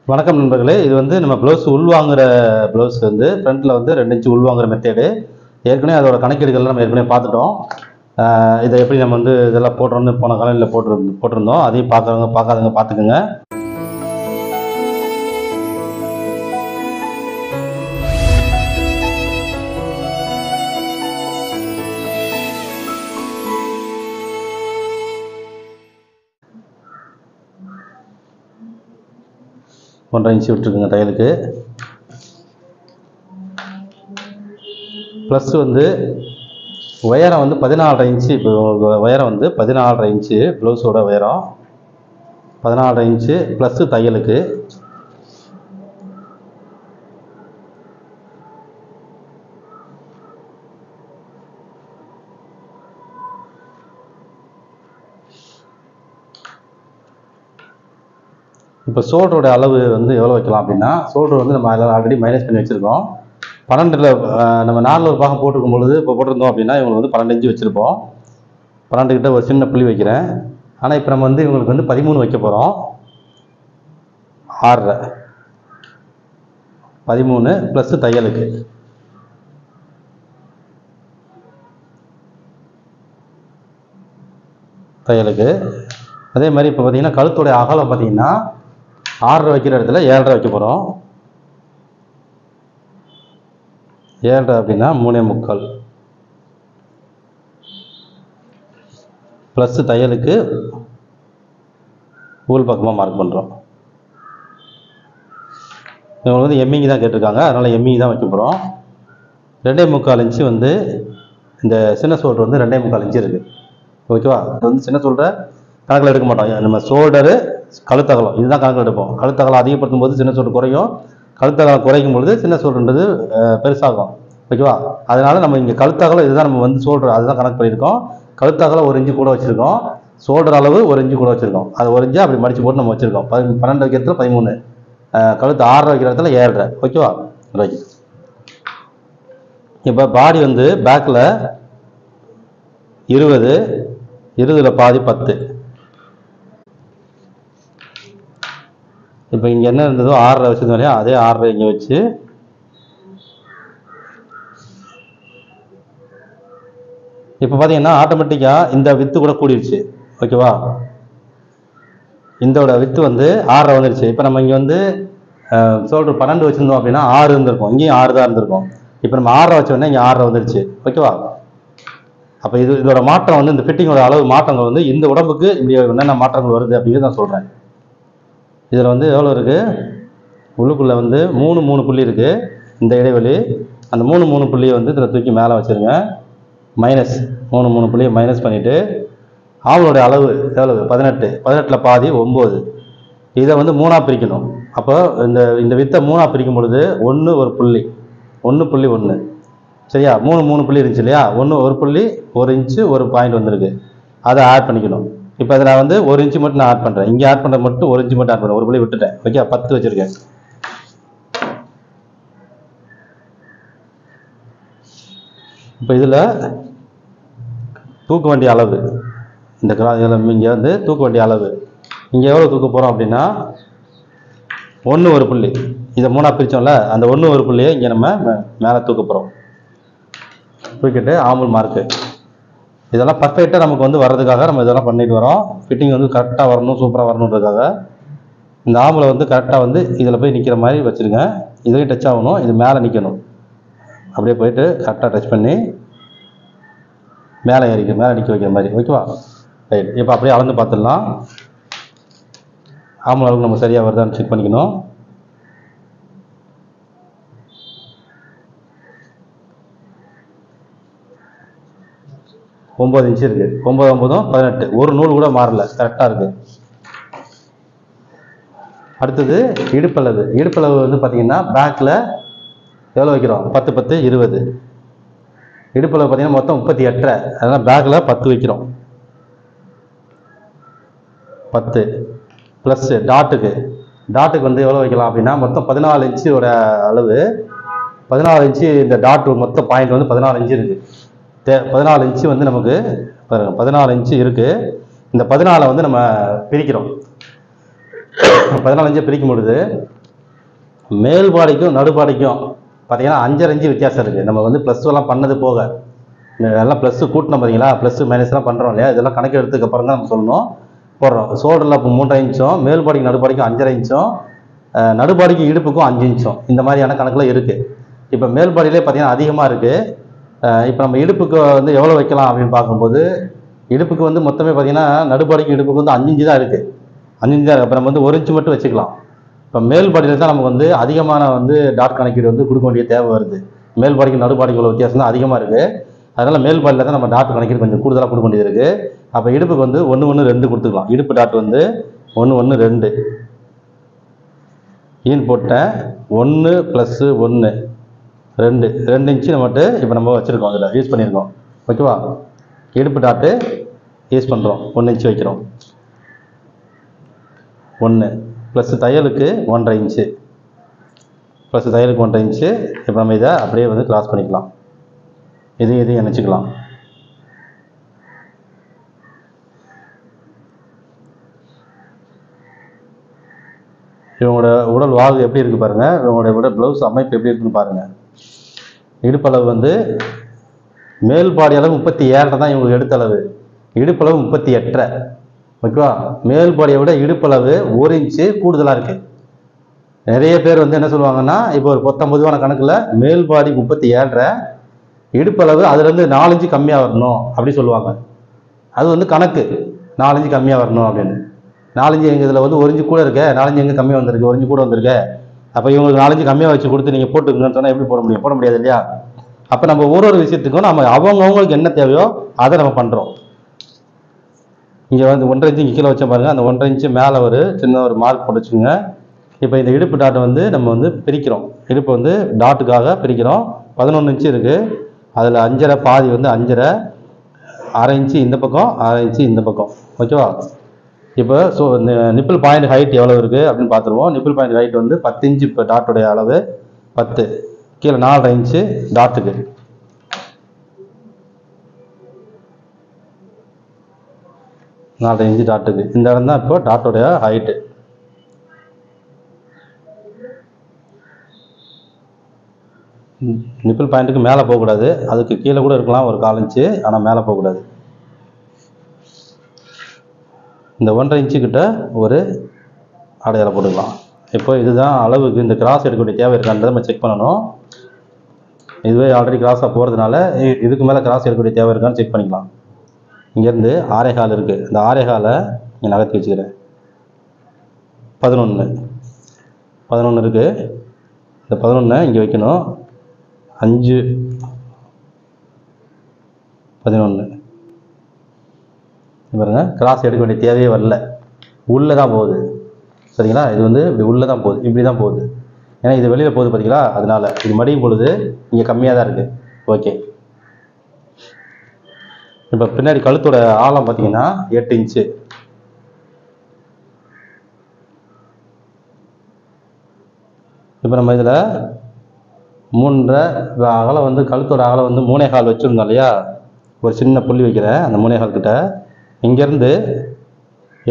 வணக்கம் நண்பர்களே. இது வந்து நம்ம ப்ளவுஸ் உள்வாங்குற ப்ளவுஸ்க்கு வந்து ஃப்ரண்ட்டில் வந்து 2 இன்ச்சு உள்வாங்குற மெத்தேடு. ஏற்கனவே அதோட கணக்கீடுகள்லாம் நம்ம ஏற்கனவே பார்த்துட்டோம். இதை எப்படி நம்ம வந்து இதெல்லாம் போடுறோம்னு போன காலையில் போட்டிருந்தோம். அதையும் பார்க்காதவங்க பார்த்துக்குங்க. ஒன்றரை இன்ச்சு விட்டுருக்குங்க தையலுக்கு. ப்ளஸ் வந்து உயரம் வந்து 14.5 இன்ச்சு. இப்போ உயரம் வந்து 14.5 இன்ச்சு ப்ளவுஸோட உயரம் 14.5 இன்ச்சு ப்ளஸ்ஸு தையலுக்கு. இப்போ ஷோல்டரோட அளவு வந்து எவ்வளோ வைக்கலாம் அப்படின்னா, ஷோல்டர் வந்து நம்ம அதில் ஆல்ரெடி மைனஸ் பண்ணி வச்சுருக்கோம். 12ல் நம்ம 4 ஒரு பாகம் போட்டிருக்கும் பொழுது இப்போ போட்டிருந்தோம் அப்படின்னா இவங்களுக்கு வந்து 12 இன்ச்சு வச்சுருப்போம். 12 கிட்ட ஒரு சின்ன புள்ளி வைக்கிறேன். ஆனால் இப்போ நம்ம வந்து இவங்களுக்கு வந்து 13 வைக்க போகிறோம். 6.5 13 ப்ளஸ்ஸு தையலுக்கு. அதே மாதிரி இப்போ பார்த்தீங்கன்னா கழுத்துடைய அகலம் பார்த்தீங்கன்னா 6.5 வைக்கிற இடத்துல 7.5 வைக்க போகிறோம். 7.5 அப்படின்னா 3.75 ப்ளஸ்ஸு தையலுக்கு ஊல் பக்கமாக மார்க் பண்ணுறோம். இவங்க வந்து எம்மிங் தான் கேட்டிருக்காங்க, அதனால் எம்மிங் தான் வைக்க போகிறோம். 2.25 இன்ச்சு வந்து இந்த சின்ன ஷோல்டர் வந்து 2.25 இன்ச்சு இருக்குது. ஓகேவா? இது வந்து சின்ன ஷோல்டரை கணக்கில் எடுக்க மாட்டோம். நம்ம ஷோல்டரு கழுத்தகலம் இதுதான் கணக்கில் எடுப்போம். கழுத்தகலம் அதிகப்படுத்தும் போது சின்ன ஷோல்டர் குறையும், கழுத்தகலம் குறைக்கும் பொழுது சின்ன ஷோல்டர்ன்றது பெருசாகும். ஓகேவா? அதனால நம்ம இங்கே கழுத்தகலம் இதுதான் நம்ம வந்து ஷோல்டர் அதுதான் கணக்கு பண்ணியிருக்கோம். கழுத்தகலம் 1 இன்ச்சு கூட வச்சுருக்கோம், ஷோல்டர் அளவு 1 இன்ச்சு கூட வச்சுருக்கோம். அது 1 இன்ச்சு அப்படி மடித்து போட்டு நம்ம வச்சுருக்கோம். 12 வைக்கிற இடத்துல 13, கழுத்து 6.5 வைக்கிற இடத்துல 7.5. ஓகேவா? ரைட். இப்போ பாடி வந்து பேக்கில் 20, 20ல் பாதி 10. இப்போ இங்கே என்ன இருந்ததோ 6.5 வச்சது இல்லையா, அதே 6.5 இங்கே வச்சு இப்போ பார்த்தீங்கன்னா ஆட்டோமேட்டிக்காக இந்த வித்து கூட கூடிருச்சு. ஓகேவா? இதோட வித்து வந்து 6.5 வந்துருச்சு. இப்போ நம்ம இங்கே வந்து ஷோல்டர் 12 வச்சுருந்தோம் அப்படின்னா 6 இருந்திருக்கும், இங்கேயும் 6 தான் இருந்திருக்கும். இப்போ நம்ம 6.5 வச்சோடனே இங்கே 6.5 வந்துருச்சு. ஓகேவா? அப்போ இதோட மாற்றம் வந்து இந்த ஃபிட்டிங்கோட அளவு மாற்றங்கள் வந்து இந்த உடம்புக்கு இப்படி என்னென்ன மாற்றங்கள் வருது அப்படிங்கிறது நான் சொல்கிறேன். இதில் வந்து எவ்வளோ இருக்குது, உள்ளுக்குள்ளே வந்து 3 புள்ளி இருக்குது இந்த இடைவெளி. அந்த 3 புள்ளியை வந்து இதில் தூக்கி மேலே வச்சுருங்க. மைனஸ் 3 புள்ளியை மைனஸ் பண்ணிவிட்டு ஆவலோடைய அளவு எவ்வளவு 18ல் பாதி 9. இதை வந்து 3ஆக பிரிக்கணும். அப்போ இந்த வித்தை 3ஆக பிரிக்கும் பொழுது 1 ஒரு புள்ளி 1.1 சரியா? 3 புள்ளி இருந்துச்சு இல்லையா, 1 புள்ளி 1 இன்ச்சு ஒரு பாயிண்ட் வந்திருக்கு, அதை ஆட் பண்ணிக்கணும். இப்போ இதில் வந்து 1 இன்ச்சு மட்டும் நான் ஆட் பண்ணுறேன். இங்கே ஆட் பண்ணுறது மட்டும் 1 இன்ச்சு மட்டும் ஆட் பண்ணுறேன், ஒரு புள்ளி விட்டுட்டேன். ஓகே, 10 வச்சுருக்கேன். இப்போ இதில் தூக்க வேண்டிய அளவு இந்த இங்கே வந்து தூக்க வேண்டிய அளவு இங்கே எவ்வளோ தூக்க போகிறோம் அப்படின்னா 1 ஒரு புள்ளி. இதை 3ஆக பிரித்தோம்ல, அந்த 1 ஒரு புள்ளியை இங்கே நம்ம மேலே தூக்க போகிறோம். தூக்கிட்டு ஆம்பல் மார்க்கு இதெல்லாம் பர்ஃபெக்டாக நமக்கு வந்து வர்றதுக்காக நம்ம இதெல்லாம் பண்ணிட்டு வரோம். ஃபிட்டிங் வந்து கரெக்டாக வரணும், சூப்பராக வரணுன்றதுக்காக இந்த ஆம்பளை வந்து கரெக்டாக வந்து இதில் போய் நிற்கிற மாதிரி வச்சுருங்க. இதுலேயும் டச் ஆகணும், இது மேலே நிற்கணும். அப்படியே போயிட்டு கரெக்டாக டச் பண்ணி மேலே நிற்க வைக்கிற மாதிரி. ஓகேவா? ரைட். இப்போ அப்படியே அளந்து பார்த்துடலாம். ஆம்பளை அளவுக்கு நம்ம சரியாக வருதான்னு செக் பண்ணிக்கணும். ஒம்பது இன்ச்சு இருக்குது. 9 9 18, ஒரு நூல் கூட மாறல, கரெக்டாக இருக்குது. அடுத்தது இடுப்பளவு. இடுப்பளவு வந்து பார்த்தீங்கன்னா பேக்கில் எவ்வளோ வைக்கிறோம், 10 10 20. இடுப்பளவு பார்த்தீங்கன்னா மொத்தம் 38, அதனால் பேக்கில் 10 வைக்கிறோம். 10 ப்ளஸ்ஸு டாட்டுக்கு வந்து எவ்வளோ வைக்கலாம் அப்படின்னா மொத்தம் 14 இன்ச்சோட அளவு. 14 இன்ச்சு இந்த டாட்டு மொத்தம் பாயிண்ட் வந்து 14 இன்ச்சு இருக்குது. 14 இன்ச்சு வந்து நமக்கு பாருங்கள் 14 இன்ச்சு இருக்குது. இந்த 14 வந்து நம்ம பிரிக்கிறோம். 14 இன்ச்சை பிரிக்கும் பொழுது மேல் பாடிக்கும் நடுபாடிக்கும் பார்த்தீங்கன்னா 5.5 இன்ச்சு வித்தியாசம் இருக்குது. நம்ம வந்து ப்ளஸ் எல்லாம் பண்ணது போக எல்லாம் ப்ளஸ்ஸு கூட்டணும் பார்த்தீங்களா, ப்ளஸ் மைனஸ்லாம் பண்ணுறோம் இல்லையா, இதெல்லாம் கணக்கு எடுத்ததுக்கு அப்புறம் தான் நம்ம சொல்லணும் போடுறோம். ஷோல்டரில் இப்போ 3.5 இன்ச்சும், மேல் பாடிக்கு நடுபாடிக்கும் 5.5 இன்ச்சும், நடுபாடிக்கு இடுப்புக்கும் 5 இன்ச்சும், இந்த மாதிரியான கணக்கில் இருக்குது. இப்போ மேல் பாடியிலே பார்த்தீங்கன்னா அதிகமாக இருக்குது. இப்போ நம்ம இடுப்புக்கு வந்து எவ்வளோ வைக்கலாம் அப்படின்னு பார்க்கும்போது, இடுப்புக்கு வந்து மொத்தமே பார்த்தீங்கன்னா நடுபாடிக்கு இடுப்புக்கு வந்து 5 இன்ச்சு தான் இருக்குது. 5 இன்ச்சு தான் இருக்குது. அப்போ நம்ம வந்து 1 இன்ச்சு மட்டும் வச்சுக்கலாம். இப்போ மேல் பாடியில் தான் நமக்கு வந்து அதிகமான வந்து டாட் கணக்கீடு வந்து கொடுக்க வேண்டிய தேவை வருது. மேல் பாடிக்கு நடுபாடிக்கு உள்ள வித்தியாசம் தான் அதிகமாக இருக்குது. அதனால் மேல் பாடியில் தான் நம்ம டாட் கணக்கீடு கொஞ்சம் கூடுதலாக கொடுக்க வேண்டியது இருக்குது. அப்போ இடுப்புக்கு வந்து 1 1 2 கொடுத்துக்கலாம். இடுப்பு டாட் வந்து 1 1 2 ஈன் போட்டேன். 1 + 1 2 இன்ச்சு நம்மட்டு இப்போ நம்ம வச்சுருக்கோம், அதில் யூஸ் பண்ணியிருக்கோம். ஓகேவா? இடுப்பு டாட்டு யூஸ் பண்ணுறோம், 1 இன்ச்சு வைக்கிறோம். 1 ப்ளஸ் தையலுக்கு 1.5 இன்ச்சு, ப்ளஸ் தையலுக்கு 1.5 இன்ச்சு. இப்போ நம்ம இதை அப்படியே வந்து கிராஸ் பண்ணிக்கலாம். இதையும் இணைச்சிக்கலாம். இவங்களோட உடல் வாகு எப்படி இருக்குது பாருங்கள். இவங்களுடைய உடல் ப்ளவுஸ் அமைப்பு எப்படி இருக்குன்னு பாருங்கள். இடுப்பளவு வந்து மேல் பாடி அளவு 37 தான் இவங்களுக்கு எடுத்த அளவு. இடுப்பளவு 38. ஓகேவா? மேல் பாடியை விட இடுப்பளவு 1 இன்ச்சு கூடுதலாக இருக்குது. நிறைய பேர் வந்து என்ன சொல்லுவாங்கன்னா, இப்போ ஒரு 19 கணக்கில் மேல் பாடி 37, இடுப்பளவு அதுலேருந்து 4 இன்ச்சு கம்மியாக வரணும் அப்படி சொல்லுவாங்க. அது வந்து கணக்கு 4 இன்ச்சு கம்மியாக வரணும் அப்படின்னு. 4 இன்ச்சு எங்கள் இதில் வந்து 1 இன்ச்சு கூட இருக்க, 4 இன்ச்சு எங்கே கம்மியாக வந்திருக்கு, 1 இன்ச்சு கூட வந்திருக்கு. அப்போ இவங்களுக்கு 4 இன்ச்சு கம்மியாக வச்சு கொடுத்து நீங்கள் போட்டுக்கணும்னு சொன்னால் எப்படி போட முடியும்? போட முடியாது இல்லையா? அப்போ நம்ம ஒரு விஷயத்துக்கும் நம்ம அவங்கவுங்களுக்கு என்ன தேவையோ அதை நம்ம பண்ணுறோம். இங்கே வந்து 1.5 இன்ச்சு இங்கே கீழே வச்ச பாருங்கள். அந்த 1.5 இன்ச்சு மேலே ஒரு சின்ன ஒரு மார்க் போட்டு வச்சுக்கோங்க. இப்போ இந்த இடுப்பு டாட்டை வந்து நம்ம வந்து பிரிக்கிறோம். இடுப்பு வந்து டாட்டுக்காக பிரிக்கிறோம். 11 இன்ச்சு இருக்குது. அதில் 5.5 பாதி வந்து 5.5, 1/2 இன்ச்சு இந்த பக்கம், 1/2 இன்ச்சு இந்த பக்கம். ஓகேவா? இப்போ நிப்பிள் பாயிண்ட் ஹைட் எவ்வளோ இருக்குது அப்படின்னு பார்த்துருவோம். நிப்பிள் பாயிண்ட் ஹைட் வந்து 10 இன்ச்சு. இப்போ டாட்டுடைய அளவு 10, கீழே 4.5 இன்ச்சு டாட்டுக்கு. இந்த இடம் தான் இப்போ டாட்டோடைய ஹைட்டு. நிப்பிள் பாயிண்ட்டுக்கு மேலே போகக்கூடாது, அதுக்கு கீழே கூட இருக்கலாம் ஒரு 1/4 இன்ச்சு, ஆனால் மேலே போகக்கூடாது. இந்த 1.5 இன்ச்சுக்கிட்ட ஒரு அடையாளம் போட்டுக்கலாம். இப்போ இதுதான் அளவுக்கு இந்த கிராஸ் எடுக்கக்கூடிய தேவை இருக்கான்றதை நம்ம செக் பண்ணணும். இதுவே ஆல்ரெடி கிராஸாக போகிறதுனால இதுக்கு மேலே கிராஸ் எடுக்கக்கூடிய தேவை இருக்கான்னு செக் பண்ணிக்கலாம். இங்கேருந்து 6.25 இருக்குது. இந்த 6.25 இங்கே நகர்த்தி வச்சுக்கிறேன். 11 இருக்குது. இந்த 11 இங்கே வைக்கணும். 5 11 பாருங்க, கிராஸ் எடுக்க வேண்டிய தேவையே வரல, உள்ளே தான் போகுது. சரிங்களா? இது வந்து இப்படி உள்ளே தான் போகுது, இப்படி தான் போகுது. ஏன்னா இது வெளியில் போகுது பார்த்தீங்களா, அதனால இது மடியும் பொழுது இங்கே கம்மியாக தான் இருக்குது. ஓகே. இப்போ பின்னாடி கழுத்தோட ஆழம் பார்த்தீங்கன்னா 8 இன்ச்சு. இப்போ நம்ம இதில் 3.5 அகலம் வந்து கழுத்தோட அகலம் வந்து 3.25 வச்சுருந்தோம் இல்லையா, ஒரு சின்ன புள்ளி வைக்கிறேன். அந்த 3.25 கிட்ட இங்கேருந்து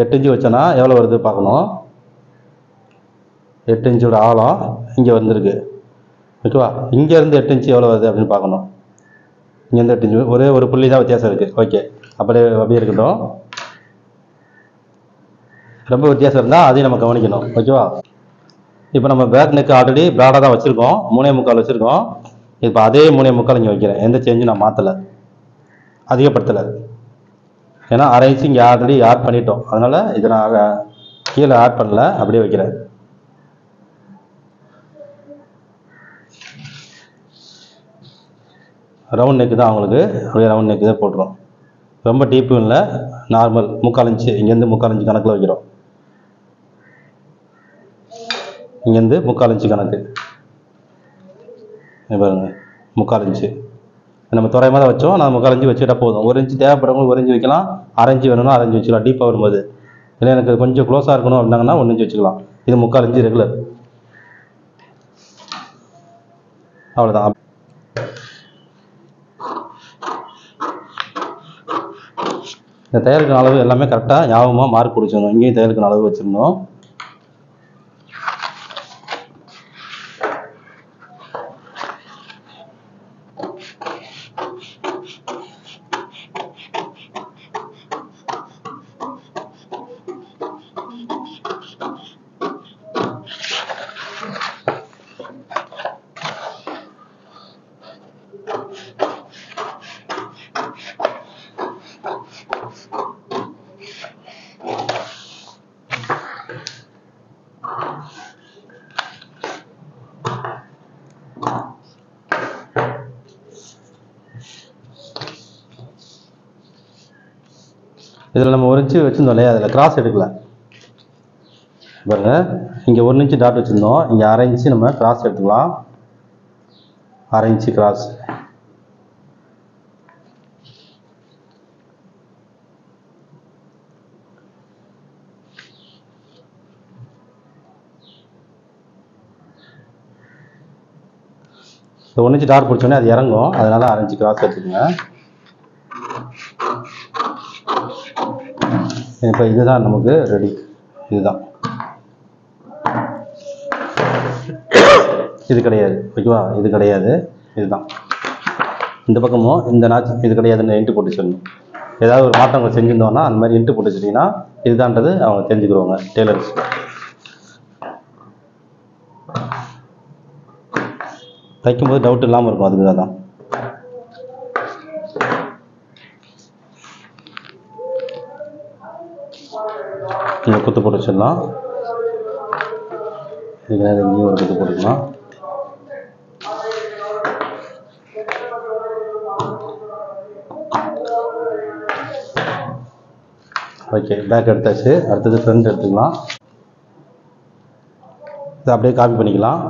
8 இன்ச்சு வச்சோன்னா எவ்வளோ வருது பார்க்கணும். 8 இன்ச்சோட ஆழம் இங்கே வந்துருக்கு. ஓகேவா? இங்கேருந்து 8 இன்ச்சு எவ்வளோ வருது அப்படின்னு பார்க்கணும். இங்கேருந்து 8 இன்ச்சு, ஒரே ஒரு புள்ளி தான் வித்தியாசம் இருக்குது. ஓகே, அப்படியே இருக்கட்டும். ரொம்ப வித்தியாசம் இருந்தால் அதையும் நம்ம கவனிக்கணும். ஓகேவா? இப்போ நம்ம பேக் நெக் ஆல்ரெடி பேடாக தான் வச்சுருக்கோம், 3.25 வச்சுருக்கோம். இப்போ அதே 3.25 இங்கே வைக்கிறேன். எந்த சேஞ்சும் நான் மாற்றலை, அதிகப்படுத்தலை. ஏன்னா 1/2 இன்ச்சு இங்கே ஆல்ரெடி ஆட் பண்ணிட்டோம், அதனால் இதை நான் கீழே ஆட் பண்ணல, அப்படியே வைக்கிறேன். ரவுண்ட் நெக்கு தான் அவங்களுக்கு, அப்படியே ரவுண்ட் நெக்கு தான் போட்டுரும். ரொம்ப டீப்பும் இல்லை, நார்மல் 3/4 இன்ச்சு. இங்கேருந்து 3/4 இன்ச்சு கணக்கில் வைக்கிறோம். இங்கேருந்து 3/4 இன்ச்சு கணக்கு பாருங்க, 3/4 இன்ச்சு. நம்ம தோராயமாக தான் வச்சோம், நான் 3/4 இன்ச்சு வச்சுக்கிட்டா போதும். 1 இன்ச்சு தேவைப்படுறவங்க 1 இன்ச்சு வைக்கலாம், 1/2 இன்ச்சு வேணும்னா 1/2 இன்ச்சு வச்சுக்கலாம். டீப்பாக வரும்போது இல்லை எனக்கு கொஞ்சம் க்ளோஸாக இருக்கணும் அப்படின்னாங்கன்னா 1 இன்ச்சு வச்சுக்கலாம். இது 3/4 இன்ச்சு ரெகுலர். அவ்வளோதான். இந்த தையலுக்கு அளவு எல்லாமே கரெக்டாக ஞாபகமாக மார்க் பிடிச்சிடணும். இங்கேயும் தையலுக்கு அளவு வச்சுருந்தோம். இதில் நம்ம 1 இன்ச்சு வச்சுருந்தோம் இல்லையா, அதில் கிராஸ் எடுக்கல பாருங்க. இங்கே 1 இன்ச்சு டாட் வச்சுருந்தோம், இங்கே 1/2 இன்ச்சு நம்ம கிராஸ் எடுத்துக்கலாம். 1/2 inch cross. So 1 inch dot பிடிச்சோன்னே அது இறங்கும், அதனால 1/2 இன்ச்சு கிராஸ் எடுத்துக்கோங்க. இப்போ இதுதான் நமக்கு ரெடி. இதுதான், இது கிடையாது ஓகேவா, இது கிடையாது, இதுதான். இந்த பக்கமும் இந்த நாச்சு இது கிடையாதுன்னு இன்ட்டு போட்டு சொல்லணும். ஏதாவது ஒரு மாற்றங்கள் செஞ்சுருந்தோம்னா அந்த மாதிரி இன்ட்டு போட்டு வச்சுட்டிங்கன்னா இதுதான்றது அவங்க தெரிஞ்சுக்கிடுவாங்க டெய்லர்ஸ். தைக்கும்போது டவுட் இல்லாமல் இருக்கும், அதுக்காக தான். இங்கே குத்து போட்டு வச்சிடலாம். இதுக்கு இங்கேயும் ஒரு குத்து போட்டுக்கலாம். ஓகே, பேக் எடுத்தாச்சு. அடுத்தது ஃப்ரண்ட் எடுத்துக்கலாம். இதை அப்படியே காப்பி பண்ணிக்கலாம்.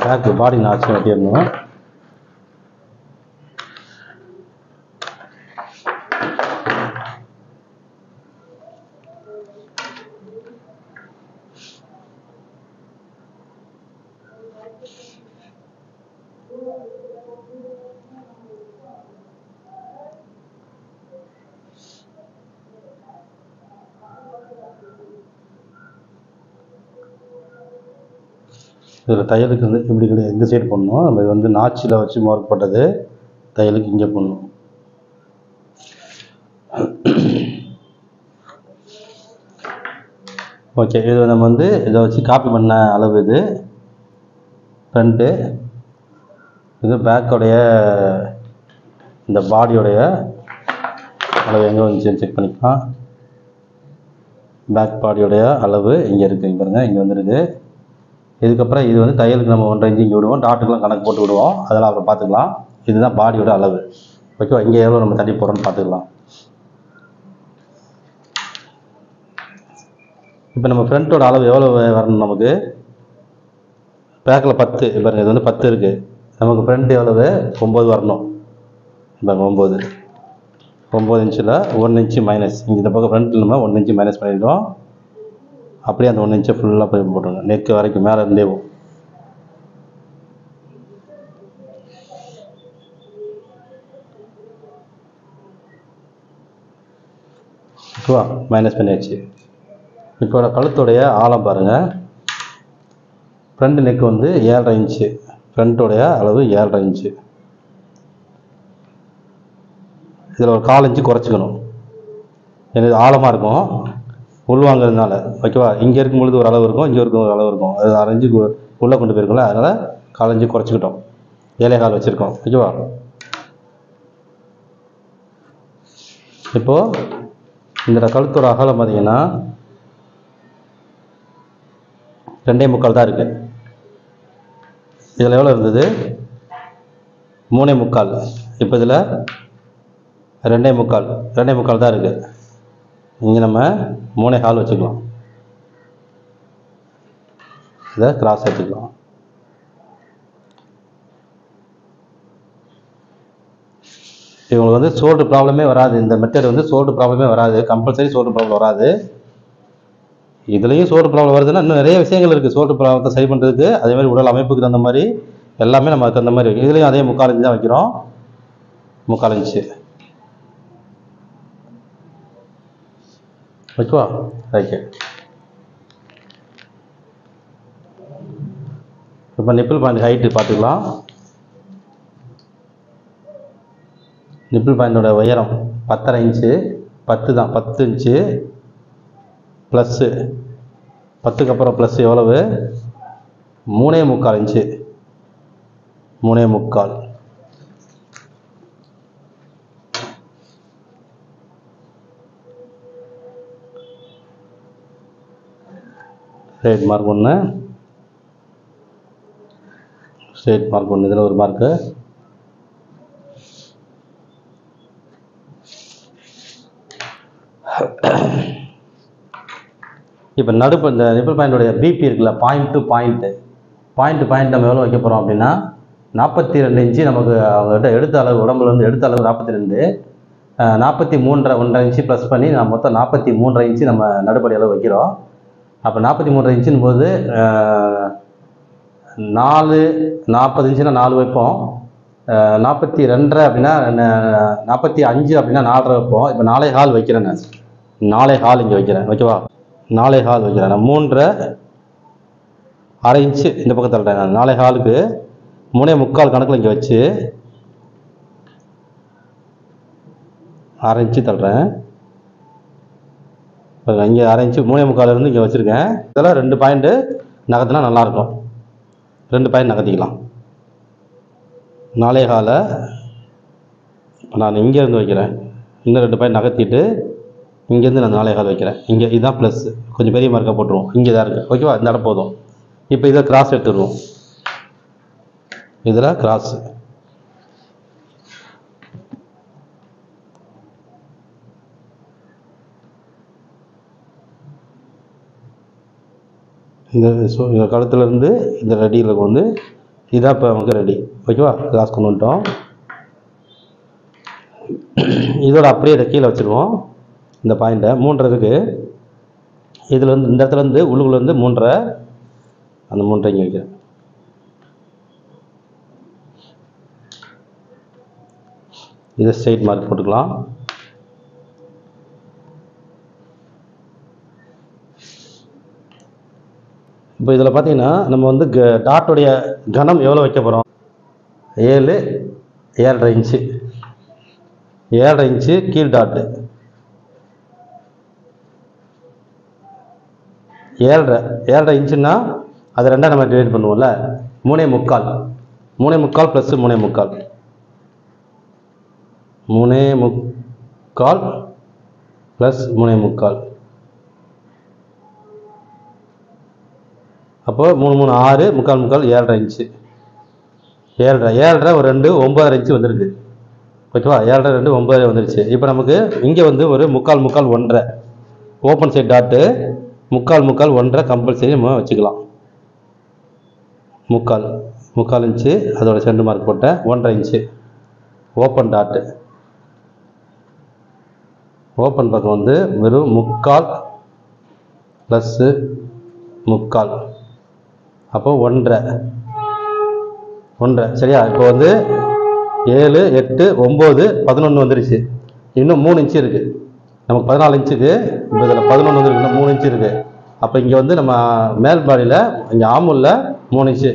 பேக்கு பாடி நாச்சு வெட்டிடணும். இதில் தையலுக்கு வந்து இப்படி கிடையாது, இந்த சைடு போடணும். நம்ம இது வந்து நாச்சில் வச்சு மார்க் போட்டது, தையலுக்கு இங்கே போடணும். ஓகே, இது நம்ம வந்து இதை வச்சு காப்பி பண்ண அளவு. இது ஃப்ரண்ட்டு, இது பேக்கோடைய இந்த பாடியோடைய அளவு எங்கே வந்துச்சுன்னு செக் பண்ணிக்கலாம். பேக் பாடியோடைய அளவு இங்கே இருக்குது, இங்கே பாருங்கள், இங்கே வந்துருக்கு. இதுக்கப்புறம் இது வந்து தையலுக்கு நம்ம 1.5 இன்ச்சு இங்கே விடுவோம், டாட்டுக்கெலாம் கணக்கு போட்டு விடுவோம், அதெல்லாம் அப்புறம் பார்த்துக்கலாம். இதுதான் பாடியோட அளவு ஓகேவா. இங்கே எவ்வளோ நம்ம தள்ளி போகிறோம்னு பார்த்துக்கலாம். இப்போ நம்ம ஃப்ரண்ட்டோட அளவு எவ்வளோ வரணும் நமக்கு? பேக்கில் 10 பாருங்கள், இது வந்து 10 இருக்குது. நமக்கு ஃப்ரண்ட் எவ்வளவு? 9 வரணும். பாருங்கள் 9 இன்ச்சில் 1 இன்ச்சு மைனஸ். இங்கே இந்த பக்கம் ஃப்ரண்ட்டில் நம்ம 1 இன்ச்சு மைனஸ் பண்ணிடுறோம். அப்படியே அந்த 1 இன்ச்சை ஃபுல்லாக போய் போட்டுருங்க, நெக்கு வரைக்கும் மேலே இருந்தே. ஓகேவா, மைனஸ் பண்ணியாச்சு. இப்போ கழுத்துடைய ஆழம் பாருங்கள். ஃப்ரண்ட் நெக்கு வந்து 7.5 இன்ச்சு, ஃப்ரண்ட்டோடைய அளவு 7.5 இன்ச்சு. இதில் ஒரு 1/4 இன்ச்சு குறைச்சிக்கணும், எனக்கு ஆழமாக இருக்கும் உள்வாங்கிறதுனால ஓகேவா. இங்கே இருக்கும் பொழுது ஒரு அளவு இருக்கும், இங்கே இருக்கும் ஒரு அளவு இருக்கும், அது 1/2 இன்ச்சு உள்ளே கொண்டு போயிருக்கோம்ல, அதனால் 1/4 இன்ச்சு குறைச்சிக்கிட்டோம், 7.25 வச்சுருக்கோம் ஓகேவா. இப்போது இந்த கழுத்தோட அகலம் பார்த்தீங்கன்னா 2.25 தான் இருக்குது. இதில் எவ்வளோ இருந்தது? 3.25. இப்போ இதில் 2.25 தான் இருக்குது. இங்கே நம்ம 3.25 வச்சுக்கலாம். இதை கிராஸ் எடுத்துக்கலாம். இவங்களுக்கு வந்து ஷோல்டர் ப்ராப்ளமே வராது. இந்த மெத்தட் வந்து ஷோல்டர் ப்ராப்ளமே வராது, கம்பல்சரி ஷோல்டர் ப்ராப்ளம் வராது. இதுலேயும் ஷோல்டர் ப்ராப்ளம் வருதுன்னா இன்னும் நிறைய விஷயங்கள் இருக்குது ஷோல்டர் ப்ராப்ளத்தை சரி பண்ணுறதுக்கு. அதே மாதிரி உடல் அமைப்புக்கு தகுந்த மாதிரி எல்லாமே நம்ம தகுந்த மாதிரி இருக்குது. இதுலேயும் அதே 3/4 இன்ச்சு தான் வைக்கிறோம், 3/4 இன்ச்சு ஓகேவா. ஓகே, இப்போ நிப்பிள் பாயிண்ட் ஹைட்டு பார்த்துக்கலாம். நிப்பிள் பாயிண்டோட உயரம் 10.5 இன்ச்சு, 10 தான், 10 இன்ச்சு ப்ளஸ்ஸு 10க்கு அப்புறம் ப்ளஸ் எவ்வளவு? 3.25 inch, 3.25. Straight mark 1, straight mark 1, இதில் ஒரு மார்க்கு. இப்போ நடுப்பு இந்த நிப்பிள் பாயிண்டோடைய பிபி இருக்குல்ல, பாயிண்ட் டு பாயிண்ட் நம்ம எவ்வளோ வைக்க போகிறோம் அப்படின்னா 42 இன்ச்சு. நமக்கு அவங்ககிட்ட எடுத்த அளவு, உடம்புலேருந்து எடுத்த அளவு 42, 43.5 இன்ச்சு ப்ளஸ் பண்ணி நம்ம மொத்தம் 43.5 இன்ச்சு நம்ம நடுப்படி அளவு வைக்கிறோம். அப்போ 43.5 இன்ச்சுன்னு போது 40 இன்ச்சுனா 4 வைப்போம், 42 அப்படின்னா 45 அப்படின்னா 4.5 வைப்போம். இப்போ 4.25 வைக்கிறேன், நான் 4.25 இங்கே வைக்கிறேன், ஓகேவா? 4.25 வைக்கிறேன் நான். 3.5 இன்ச்சு இந்த பக்கம் தள்ளுறேன் நான். 4.25க்கு 3.25 கணக்கில் இங்கே வச்சு 1/2 இன்ச்சு தள்ளுறேன். இங்கே 1/2 இன்ச்சு 3.25 இருந்து இங்கே வச்சுருக்கேன். இதெல்லாம் 2 பாயிண்ட்டு நகர்த்தினா நல்லாயிருக்கும். 2 பாயிண்ட் நகர்த்திக்கலாம். 4.25 இப்போ நான் இங்கேருந்து வைக்கிறேன். இன்னும் 2 பாயிண்ட் நகர்த்திட்டு இங்கேருந்து நான் 4.25 வைக்கிறேன். இங்கே இதுதான் ப்ளஸ், கொஞ்சம் பெரிய மார்க்காக போட்டுருவோம். இங்கே தான் இருக்குது, ஓகேவா? இந்த இடம் போதும். இப்போ இதை கிராஸ் எடுத்துடுவோம். இதில் கிராஸ் இந்த கழுத்துலேருந்து இந்த ரெடியில் வந்து இதான் இப்போ நமக்கு ரெடி, ஓகேவா? கிராஸ் கொண்டு வந்துட்டோம். இதோட அப்படியே இதை கீழே வச்சுருவோம். இந்த பாயிண்ட்டை 3.5 இருக்குது. இதில் வந்து இந்த இடத்துல இருந்து உள்ளுக்குள்ளேருந்து 3.5, அந்த 3.5 இங்கே வைக்கிறேன். இதை ஸ்ட்ரெயிட் மார்க் போட்டுக்கலாம். இப்போ இதில் பார்த்தீங்கன்னா நம்ம வந்து டாட்டோடைய கனம் எவ்வளோ வைக்க போகிறோம்? 7.5 இன்ச்சு, 7.5 இன்ச்சு கீழ் டாட்டு, 7.5 இன்ச்சுன்னா அது 2 நம்ம டிவைட் பண்ணுவோம்ல, 3.25 ப்ளஸ் 3.25 ப்ளஸ் 3.25. அப்போ 3 3 6, 3/4 7.5 இன்ச்சு, 7.5 ஒரு 2 9.5 இன்ச்சு வந்துருக்கு, ஓகேவா? 7.5 2 9.5 வந்துருச்சு. இப்போ நமக்கு இங்கே வந்து ஒரு 3/4 1.5 ஓப்பன் சைட் டாட்டு, 3/4 1.5 கம்பல்சரி நம்ம வச்சுக்கலாம். 3/4 இன்ச்சு அதோட சென்டர் மார்க் போட்டேன். 1.5 இன்ச்சு ஓப்பன் டாட்டு, ஓப்பன் பக்கம் வந்து வெறும் 3/4 ப்ளஸ் 3/4, அப்போ 1.5 சரியா? இப்போ வந்து 7 8 9 11 வந்துருச்சு. இன்னும் 3 இன்ச்சு இருக்குது நமக்கு, 14 இன்ச்சுக்கு. இப்போ இதில் 11 வந்துருக்கு, இன்னும் 3 இன்ச்சு இருக்குது. அப்போ இங்கே வந்து நம்ம மேல் பாடியில் இங்கே ஆமுல்ல 3 இன்ச்சு,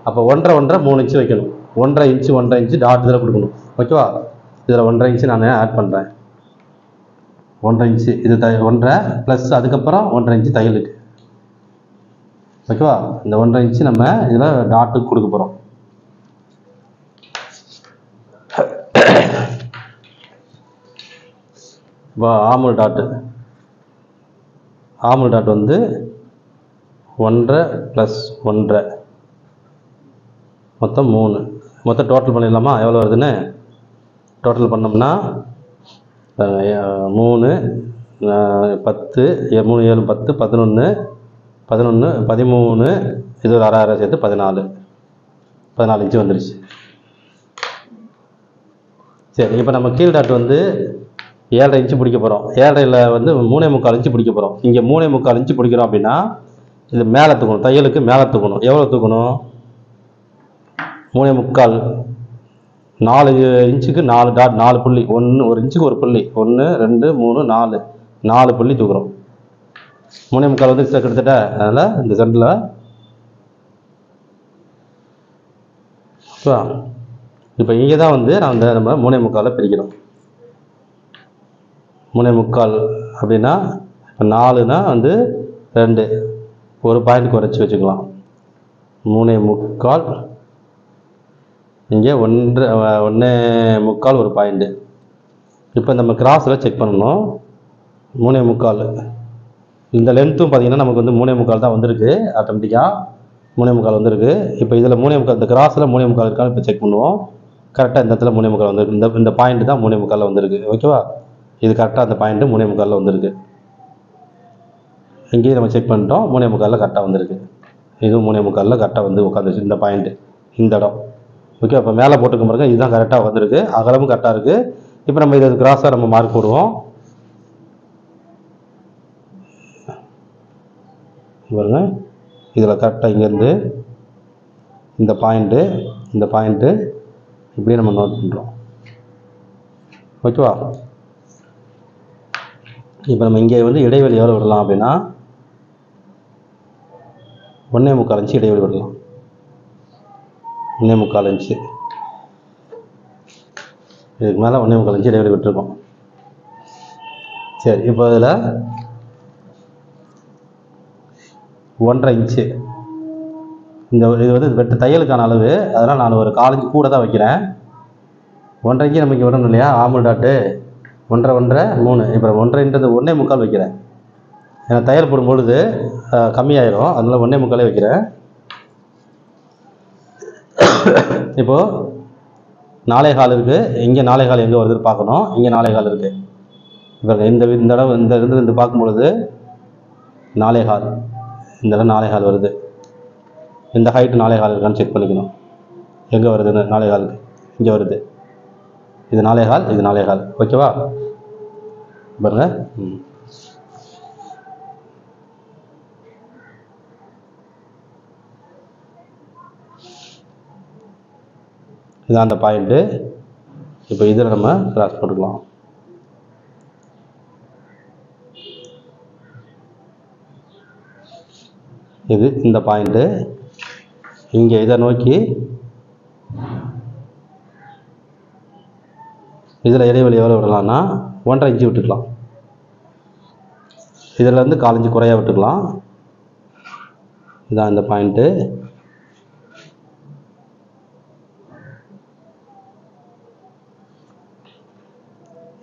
அப்போ 1.5 3 இன்ச்சு வைக்கணும். 1.5 இன்ச்சு டாட் இதில் கொடுக்கணும், ஓகேவா? இதில் 1.5 இன்ச்சு நான் ஆட் பண்ணுறேன். 1.5 இன்ச்சு இது 1.5 ப்ளஸ் அதுக்கப்புறம் 1.5 இன்ச்சு தையலுக்கு, ஓகேவா? இந்த 1.5 இன்ச்சு நம்ம இதில் டாட்டுக்கு கொடுக்க போகிறோம். இப்போ ஆமுல் டாட்டு வந்து 1.5 ப்ளஸ் 1.5 மொத்தம் 3. மொத்தம் டோட்டல் பண்ணிடலாமா? எவ்வளோ வருதுன்னு டோட்டல் பண்ணோம்னா 3 10 3 7 10 11 13 இது ஒரு 1/2 சேர்த்து 14 இன்ச்சு வந்துருச்சு. சரி, இப்போ நம்ம கீழ் டாட் வந்து 7.5 இன்ச்சு பிடிக்க போகிறோம். 7.5ல் வந்து 3.25 இன்ச்சு பிடிக்க போகிறோம். இங்கே 3.25 இன்ச்சு பிடிக்கிறோம் அப்படின்னா இது மேலே தூக்கணும், தையலுக்கு மேலே தூக்கணும். எவ்வளோ தூக்கணும்? 3.25 4 இன்ச்சுக்கு 4 டாட், 4 புள்ளி, 1 இன்ச்சுக்கு 1 புள்ளி, 1 2 3 4 புள்ளி தூக்குறோம். 3.25 வந்து கிட்டத்தட்ட. அதனால் இந்த சென்டரில் இப்போ இங்கே தான் வந்து நம்ம 3.25 பிரிக்கிறோம். 3.25 அப்படின்னா இப்போ 4னா வந்து 2 ஒரு பாயிண்ட் குறைச்சி வச்சுக்கலாம். 3.25 இங்கே 1.25 ஒரு பாயிண்ட்டு. இப்போ நம்ம கிராஸில் செக் பண்ணணும். 3.25 இந்த லென்த்தும் பார்த்தீங்கன்னா நமக்கு வந்து 3.25 தான் வந்திருக்கு. ஆட்டோமேட்டிக்காக 3.25 வந்திருக்கு. இப்போ இதில் 3.25 இந்த கிராஸில் 3.25 இருக்கான்னு இப்போ செக் பண்ணுவோம். கரெக்டாக இந்த இடத்துல 3.25 வந்திருக்கு. இந்த பாயிண்ட் தான் 3.25 வந்திருக்கு. ஓகேவா? இது கரெக்டாக அந்த பாயிண்ட்டு 3.25 வந்திருக்கு. இங்கேயும் நம்ம செக் பண்ணிட்டோம். 3.25 கரெக்டாக வந்திருக்கு. இதுவும் 3.25 கரெக்டாக வந்து உட்காந்துச்சு இந்த பாயிண்ட்டு, இந்த இடம். ஓகே, அப்போ மேலே போட்டுக்க பாருங்க, இதுதான் கரெக்டாக வந்திருக்கு. அகலமும் கரெக்டாக இருக்குது. இப்போ நம்ம இதை கிராஸாக நம்ம மார்க் போடுவோம். பாருங்க, இதில் கரெக்டாக இங்கேருந்து இந்த பாயிண்ட்டு இப்படியே நம்ம நோட் பண்ணுறோம். ஓகேவா? இப்போ நம்ம இங்கே வந்து இடைவெளி எவ்வளோ விடலாம் அப்படின்னா 1.25 இன்ச்சு இடைவெளி விடலாம். 1.25 இன்ச்சு. இதுக்கு மேலே 1.25 இன்ச்சு இடைவெளி விட்டுருக்கோம். சரி, இப்போ இதில் 1.5 இன்ச்சு இது வந்து வெட்டு தையலுக்கான அளவு. அதனால் நான் ஒரு 1/4 இன்ச்சு கூட தான் வைக்கிறேன். 1.5 இன்ச்சு நம்ம இங்கே வரணும் இல்லையா, ஆமுல் டாட்டு 1.5 3. இப்போ 1.5ன்றது 1.25 வைக்கிறேன். ஏன்னா தையல் போடும்பொழுது கம்மியாயிரும், அதனால் 1.25 வைக்கிறேன். இப்போது 4.25 இருக்குது. இங்கே 4.25 எங்கே வருதுன்னு பார்க்கணும். இங்கே 4.25 இருக்குது. இப்போ இந்த இடம் இந்த இருந்து பார்க்கும்பொழுது 4.25, இந்த இடம் 4.25 வருது. இந்த ஹைட்டு 4.25 இருக்கான்னு செக் பண்ணிக்கணும். எங்கே வருதுன்னு 4.25 இங்கே வருது. இது 4.25, இது 4.25. ஓகேவா? பாருங்க. இதான் அந்த பாயிண்ட்டு. இப்போ இதில் நம்ம கிராஸ் போட்டுக்கலாம். இது இந்த பாயிண்ட்டு. இங்கே இதை நோக்கி இதில் இடைவெளி எவ்வளோ விடலாம்னா 1.5 இன்ச்சு விட்டுக்கலாம். இதில் வந்து 1/4 இன்ச்சு குறையாக விட்டுக்கலாம். இதான் இந்த பாயிண்ட்டு.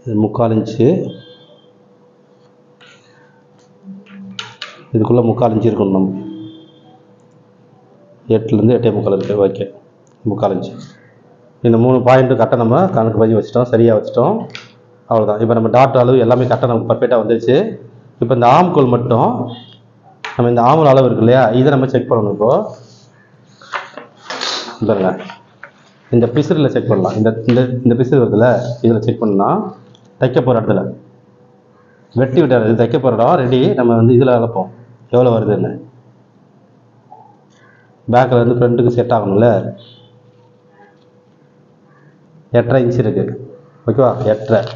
இது 3/4 இன்ச்சு. இதுக்குள்ளே 3/4 இன்ச்சு இருக்கணும். நம்ம 8லேருந்து 8.25 இருக்குது. Okay, 3/4 inch. இந்த 3 பாயிண்ட்டு கரெக்டாக நம்ம கணக்கு பதிவு வச்சுட்டோம், சரியாக வச்சுட்டோம். அவ்வளோதான். இப்போ நம்ம டாட் அளவு எல்லாமே கரெக்டாக நமக்கு பர்ஃபெக்டாக வந்துருச்சு. இப்போ இந்த ஆம்கோல் மட்டும் நம்ம இந்த ஆமுல் அளவு இருக்கு இல்லையா, இதை நம்ம செக் பண்ணணும். இப்போது பாருங்க, இந்த பிசிறில் செக் பண்ணலாம். இந்த பிசிறு வருதுல்ல, இதில் செக் பண்ணலாம். தைக்க போகிற இடத்துல வெட்டி விட்டார். இது தைக்க போகிற இடம் ரெடி. நம்ம வந்து இதில் அளப்போம் எவ்வளோ வருதுன்னு. பேக்கில் இருந்து ஃப்ரண்ட்டுக்கு செட் ஆகணும்ல. 8.5 இன்ச்சு இருக்குது. ஓகேவா? 8.5.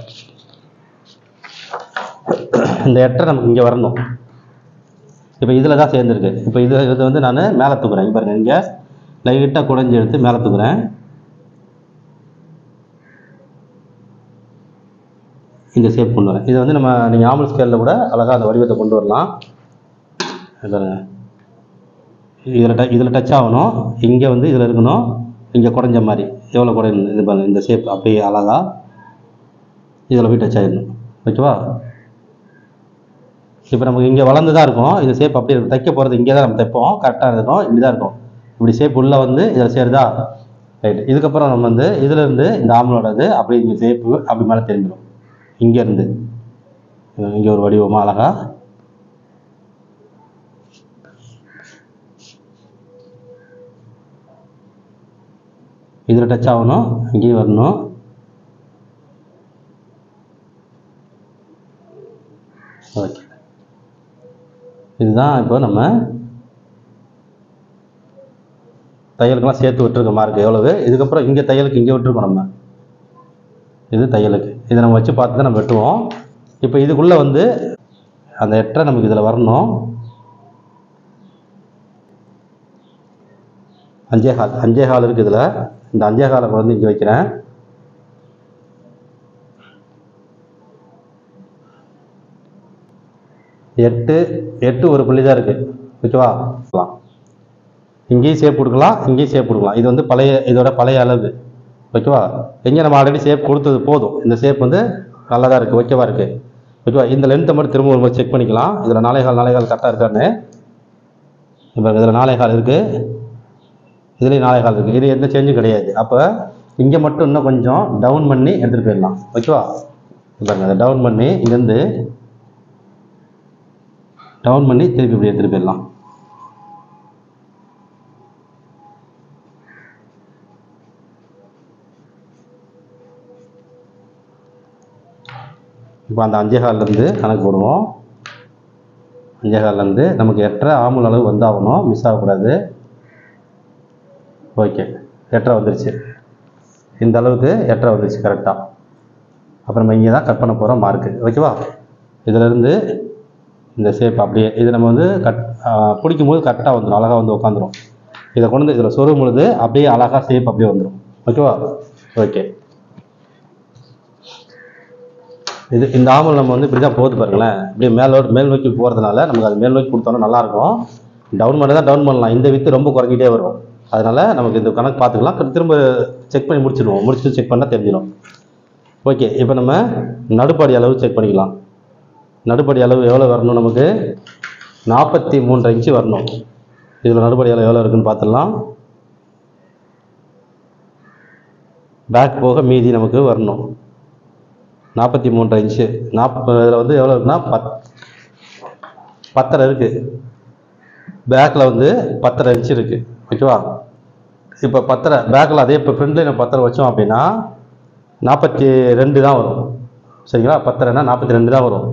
இந்த 8.5 நமக்கு இங்கே வரணும். இப்போ இதில் தான் சேர்ந்துருக்கு. இப்போ இது வந்து நான் மேலே தூக்குறேன். பாருங்க, இங்கே லைட்டாக குடஞ்சி எடுத்து மேலே தூக்குறேன். இந்த ஷேப் கொண்டு வரேன். இதை வந்து நீங்கள் ஆமுல் ஸ்கேலில் கூட அழகாக அந்த வடிவத்தை கொண்டு வரலாம். பாருங்க, இதில் டச் ஆகணும். இங்கே வந்து இதில் இருக்கணும். இங்கே குறைஞ்ச மாதிரி எவ்வளோ குறையணும். இது பாருங்கள், இந்த ஷேப் அப்படியே அழகாக இதில் போய் டச் ஆகிடணும். ஓகேவா? இப்போ நமக்கு இங்கே வளர்ந்து தான் இருக்கும். இந்த ஷேப் அப்படியே இருக்கும். தைக்க போகிறது இங்கே தான் நம்ம தைப்போம். கரெக்டாக இருக்கும். இப்படி தான் இருக்கும். இப்படி ஷேப் உள்ளே வந்து இதில் சேருதா, ரைட். இதுக்கப்புறம் நம்ம வந்து இதிலேருந்து இந்த ஆமுலோடது அப்படி இங்கே ஷேப்பு அப்படி மேலே தெரிஞ்சிடும். இங்கேருந்து இங்கே ஒரு வடிவமாக அழகா இதில் டச் ஆகணும். இங்கேயும் வரணும். ஓகே, இதுதான் இப்போ நம்ம தையலுக்கெல்லாம் சேர்த்து விட்டுருக்க மார்க் எவ்வளவு. இதுக்கப்புறம் இங்கே தையலுக்கு இங்கே விட்டுருக்கோம். நம்ம இது தையலுக்கு இதை நம்ம வச்சு பார்த்து தான் நம்ம வெட்டுவோம். இப்போ இதுக்குள்ளே வந்து அந்த 8.5 நமக்கு இதில் வரணும். 5.25 இருக்குது இதில். இந்த 5.25 வந்து இங்கே வைக்கிறேன். 8 8 ஒரு புள்ளி தான் இருக்குது. ஓகேவா? இங்கேயும் ஷேப் கொடுக்கலாம், இங்கேயும் ஷேப் கொடுக்கலாம். இது வந்து இதோட பழைய அளவு. ஓகேவா? எங்கே நம்ம ஆல்ரெடி ஷேப் கொடுத்தது போதும். இந்த ஷேப் வந்து நல்லா தான் இருக்குது, ஓகேவா இருக்குது. ஓகேவா? இந்த லென்த்தை மட்டும் திரும்ப ஒரு செக் பண்ணிக்கலாம். இதில் 4.25 கரெக்டாக இருக்கான்னு. இப்போ இதில் 4.25 இருக்குது, இதுலேயும் 4.25 இருக்குது. இது எந்த சேஞ்சும் கிடையாது. அப்போ இங்கே மட்டும் இன்னும் கொஞ்சம் டவுன் பண்ணி எடுத்துகிட்டு போயிடலாம். ஓகேவா? இப்போ அதை டவுன் பண்ணி இங்கேருந்து டவுன் பண்ணி திருப்பி இப்படி எடுத்துகிட்டு போயிடலாம். இப்போ அந்த 5.25லேருந்து கணக்கு போடுவோம். 5.25லேருந்து நமக்கு 8.5 ஆமுல் அளவு வந்தாகணும், மிஸ் ஆகக்கூடாது. ஓகே, 8.5 வந்துருச்சு. இந்த அளவுக்கு 8.5 வந்துருச்சு கரெக்டாக. அப்புறம் நம்ம இங்கே தான் கட் பண்ண போகிறோம் மார்க்கு. ஓகேவா? இதிலேருந்து இந்த ஷேப் அப்படியே இது நம்ம வந்து பிடிக்கும்போது கரெக்டாக வந்துடும், அழகாக வந்து உட்காந்துரும். இதை கொண்டு வந்து இதில் சொருகும் பொழுது அப்படியே அழகாக ஷேப் அப்படியே வந்துடும். ஓகேவா? ஓகே, இது இந்த ஆமுல் நம்ம வந்து இப்படி தான் போகுது பாருங்களேன். இப்படியே மேல் நோக்கி போகிறதுனால நமக்கு அது மேல் நோக்கி கொடுத்தோன்னா நல்லாயிருக்கும். டவுன் பண்ணி தான் டவுன் பண்ணலாம். இந்த வித்து ரொம்ப குறைஞ்சிட்டே வரும். அதனால் நமக்கு இந்த கணக்கு பார்த்துக்கலாம். திரும்ப செக் பண்ணி முடிச்சிடுவோம். முடிச்சுட்டு செக் பண்ணால் தெரிஞ்சிடும். ஓகே, இப்போ நம்ம நடுப்படி அளவு செக் பண்ணிக்கலாம். நடுப்படி அளவு எவ்வளோ வரணும்? நமக்கு 43.5 இன்ச்சு வரணும். இதில் நடுப்படி அளவு எவ்வளோ இருக்குன்னு பார்த்துடலாம். பேக் போக மீதி நமக்கு வரணும் 43.5 இன்ச்சு. இதில் வந்து எவ்வளோ இருக்குன்னா 10.5 இருக்குது. பேக்கில் வந்து 10.5 இன்ச்சு இருக்குது. ஓகேவா? இப்போ 10.5 பேக்கில் அதே இப்போ ஃப்ரண்ட்லேயே நம்ம 10.5 வச்சோம் அப்படின்னா 42 தான் வரும். சரிங்களா? 10.5னா 42 தான் வரும்.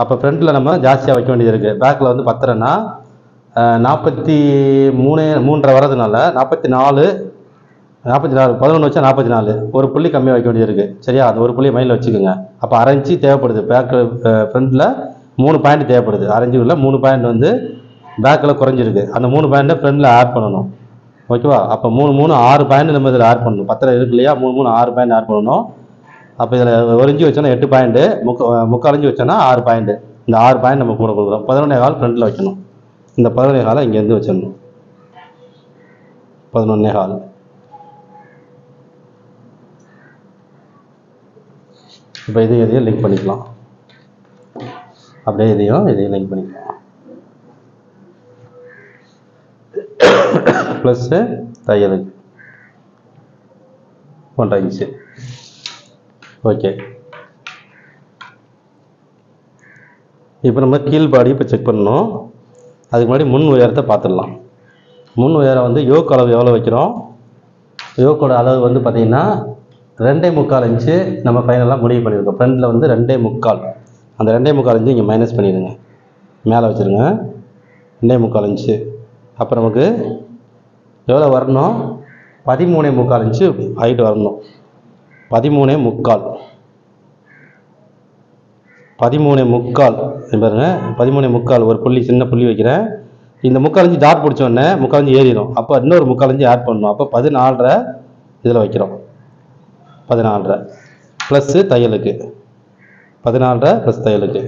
அப்போ ஃப்ரண்ட்டில் நம்ம ஜாஸ்தியாக வைக்க வேண்டியது இருக்குது. பேக்கில் வந்து 10.5னா 43.5 வரதுனால 44 11 வச்சா 44, ஒரு புள்ளி கம்மியாக வைக்க வேண்டியது இருக்குது. சரியா? அந்த ஒரு புள்ளியை மைண்டில் வச்சுக்கோங்க. அப்போ 1/2 இன்ச்சு தேவைப்படுது. பேக்கில் ஃப்ரண்ட்டில் 3 பாயிண்ட் தேவைப்படுது. 1/2 இன்ச்சு உள்ள 3 பாயிண்ட் வந்து பேக்கில் குறைஞ்சிருக்கு. அந்த 3 பாயிண்ட்டை ஃப்ரண்ட்டில் ஆட் பண்ணணும். ஓகேவா? அப்போ 3 6 பாயிண்ட் நம்ம இதில் ஆட் பண்ணணும். 10 இருக்கு இல்லையா? 3 6 பாயிண்ட் ஆட் பண்ணணும். அப்போ இதில் 1 இன்ச்சு வச்சோன்னா 8 பாயிண்ட்டு, 3/4 இன்ச்சு வச்சோன்னா 6 பாயிண்ட்டு. இந்த 6 பாயிண்ட் நம்ம கூட கொடுக்குறோம். 11.25 ஃப்ரண்ட்டில் வைக்கணும். இந்த 11.25 இங்கேருந்து வச்சிடணும். 11.25. இப்போ இதையும் லிங்க் பண்ணிக்கலாம். அப்படியே இதையும் லிங்க் பண்ணிக்கலாம். ப்ளஸ்ஸு தையலுக்கு 1.5 இன்ச்சு. ஓகே, இப்போ நம்ம கீழ்பாடி இப்போ செக் பண்ணணும். அதுக்கு முன்னாடி முன் உயரத்தை பார்த்துடலாம். முன் உயரம் வந்து யோக் அளவு எவ்வளோ வைக்கிறோம்? யோக்கோட அளவு வந்து பார்த்திங்கன்னா 2.25 இன்ச்சு நம்ம ஃபைனலாக முடிவு பண்ணியிருக்கோம். ஃப்ரண்ட்டில் வந்து 2.25. அந்த 2.25 இன்ச்சு இங்கே மைனஸ் பண்ணிடுங்க, மேலே வச்சுருங்க. 2.25 இன்ச்சு. அப்போ நமக்கு எவ்வளோ வரணும்? 13.25 இன்ச்சு ஹைட் வரணும். 13.25 பாருங்க. 13.25 ஒரு புள்ளி, சின்ன புள்ளி வைக்கிறேன். இந்த 3/4 இன்ச்சு டாட் பிடிச்சோடனே 3/4 இன்ச்சு ஏறிடும். அப்போ இன்னொரு 3/4 இன்ச்சு ஆட் பண்ணணும். அப்போ 14.5 இதில் வைக்கிறோம். 14.5 ப்ளஸ்ஸு தையலுக்கு 14.5 ப்ளஸ் தையலுக்கு.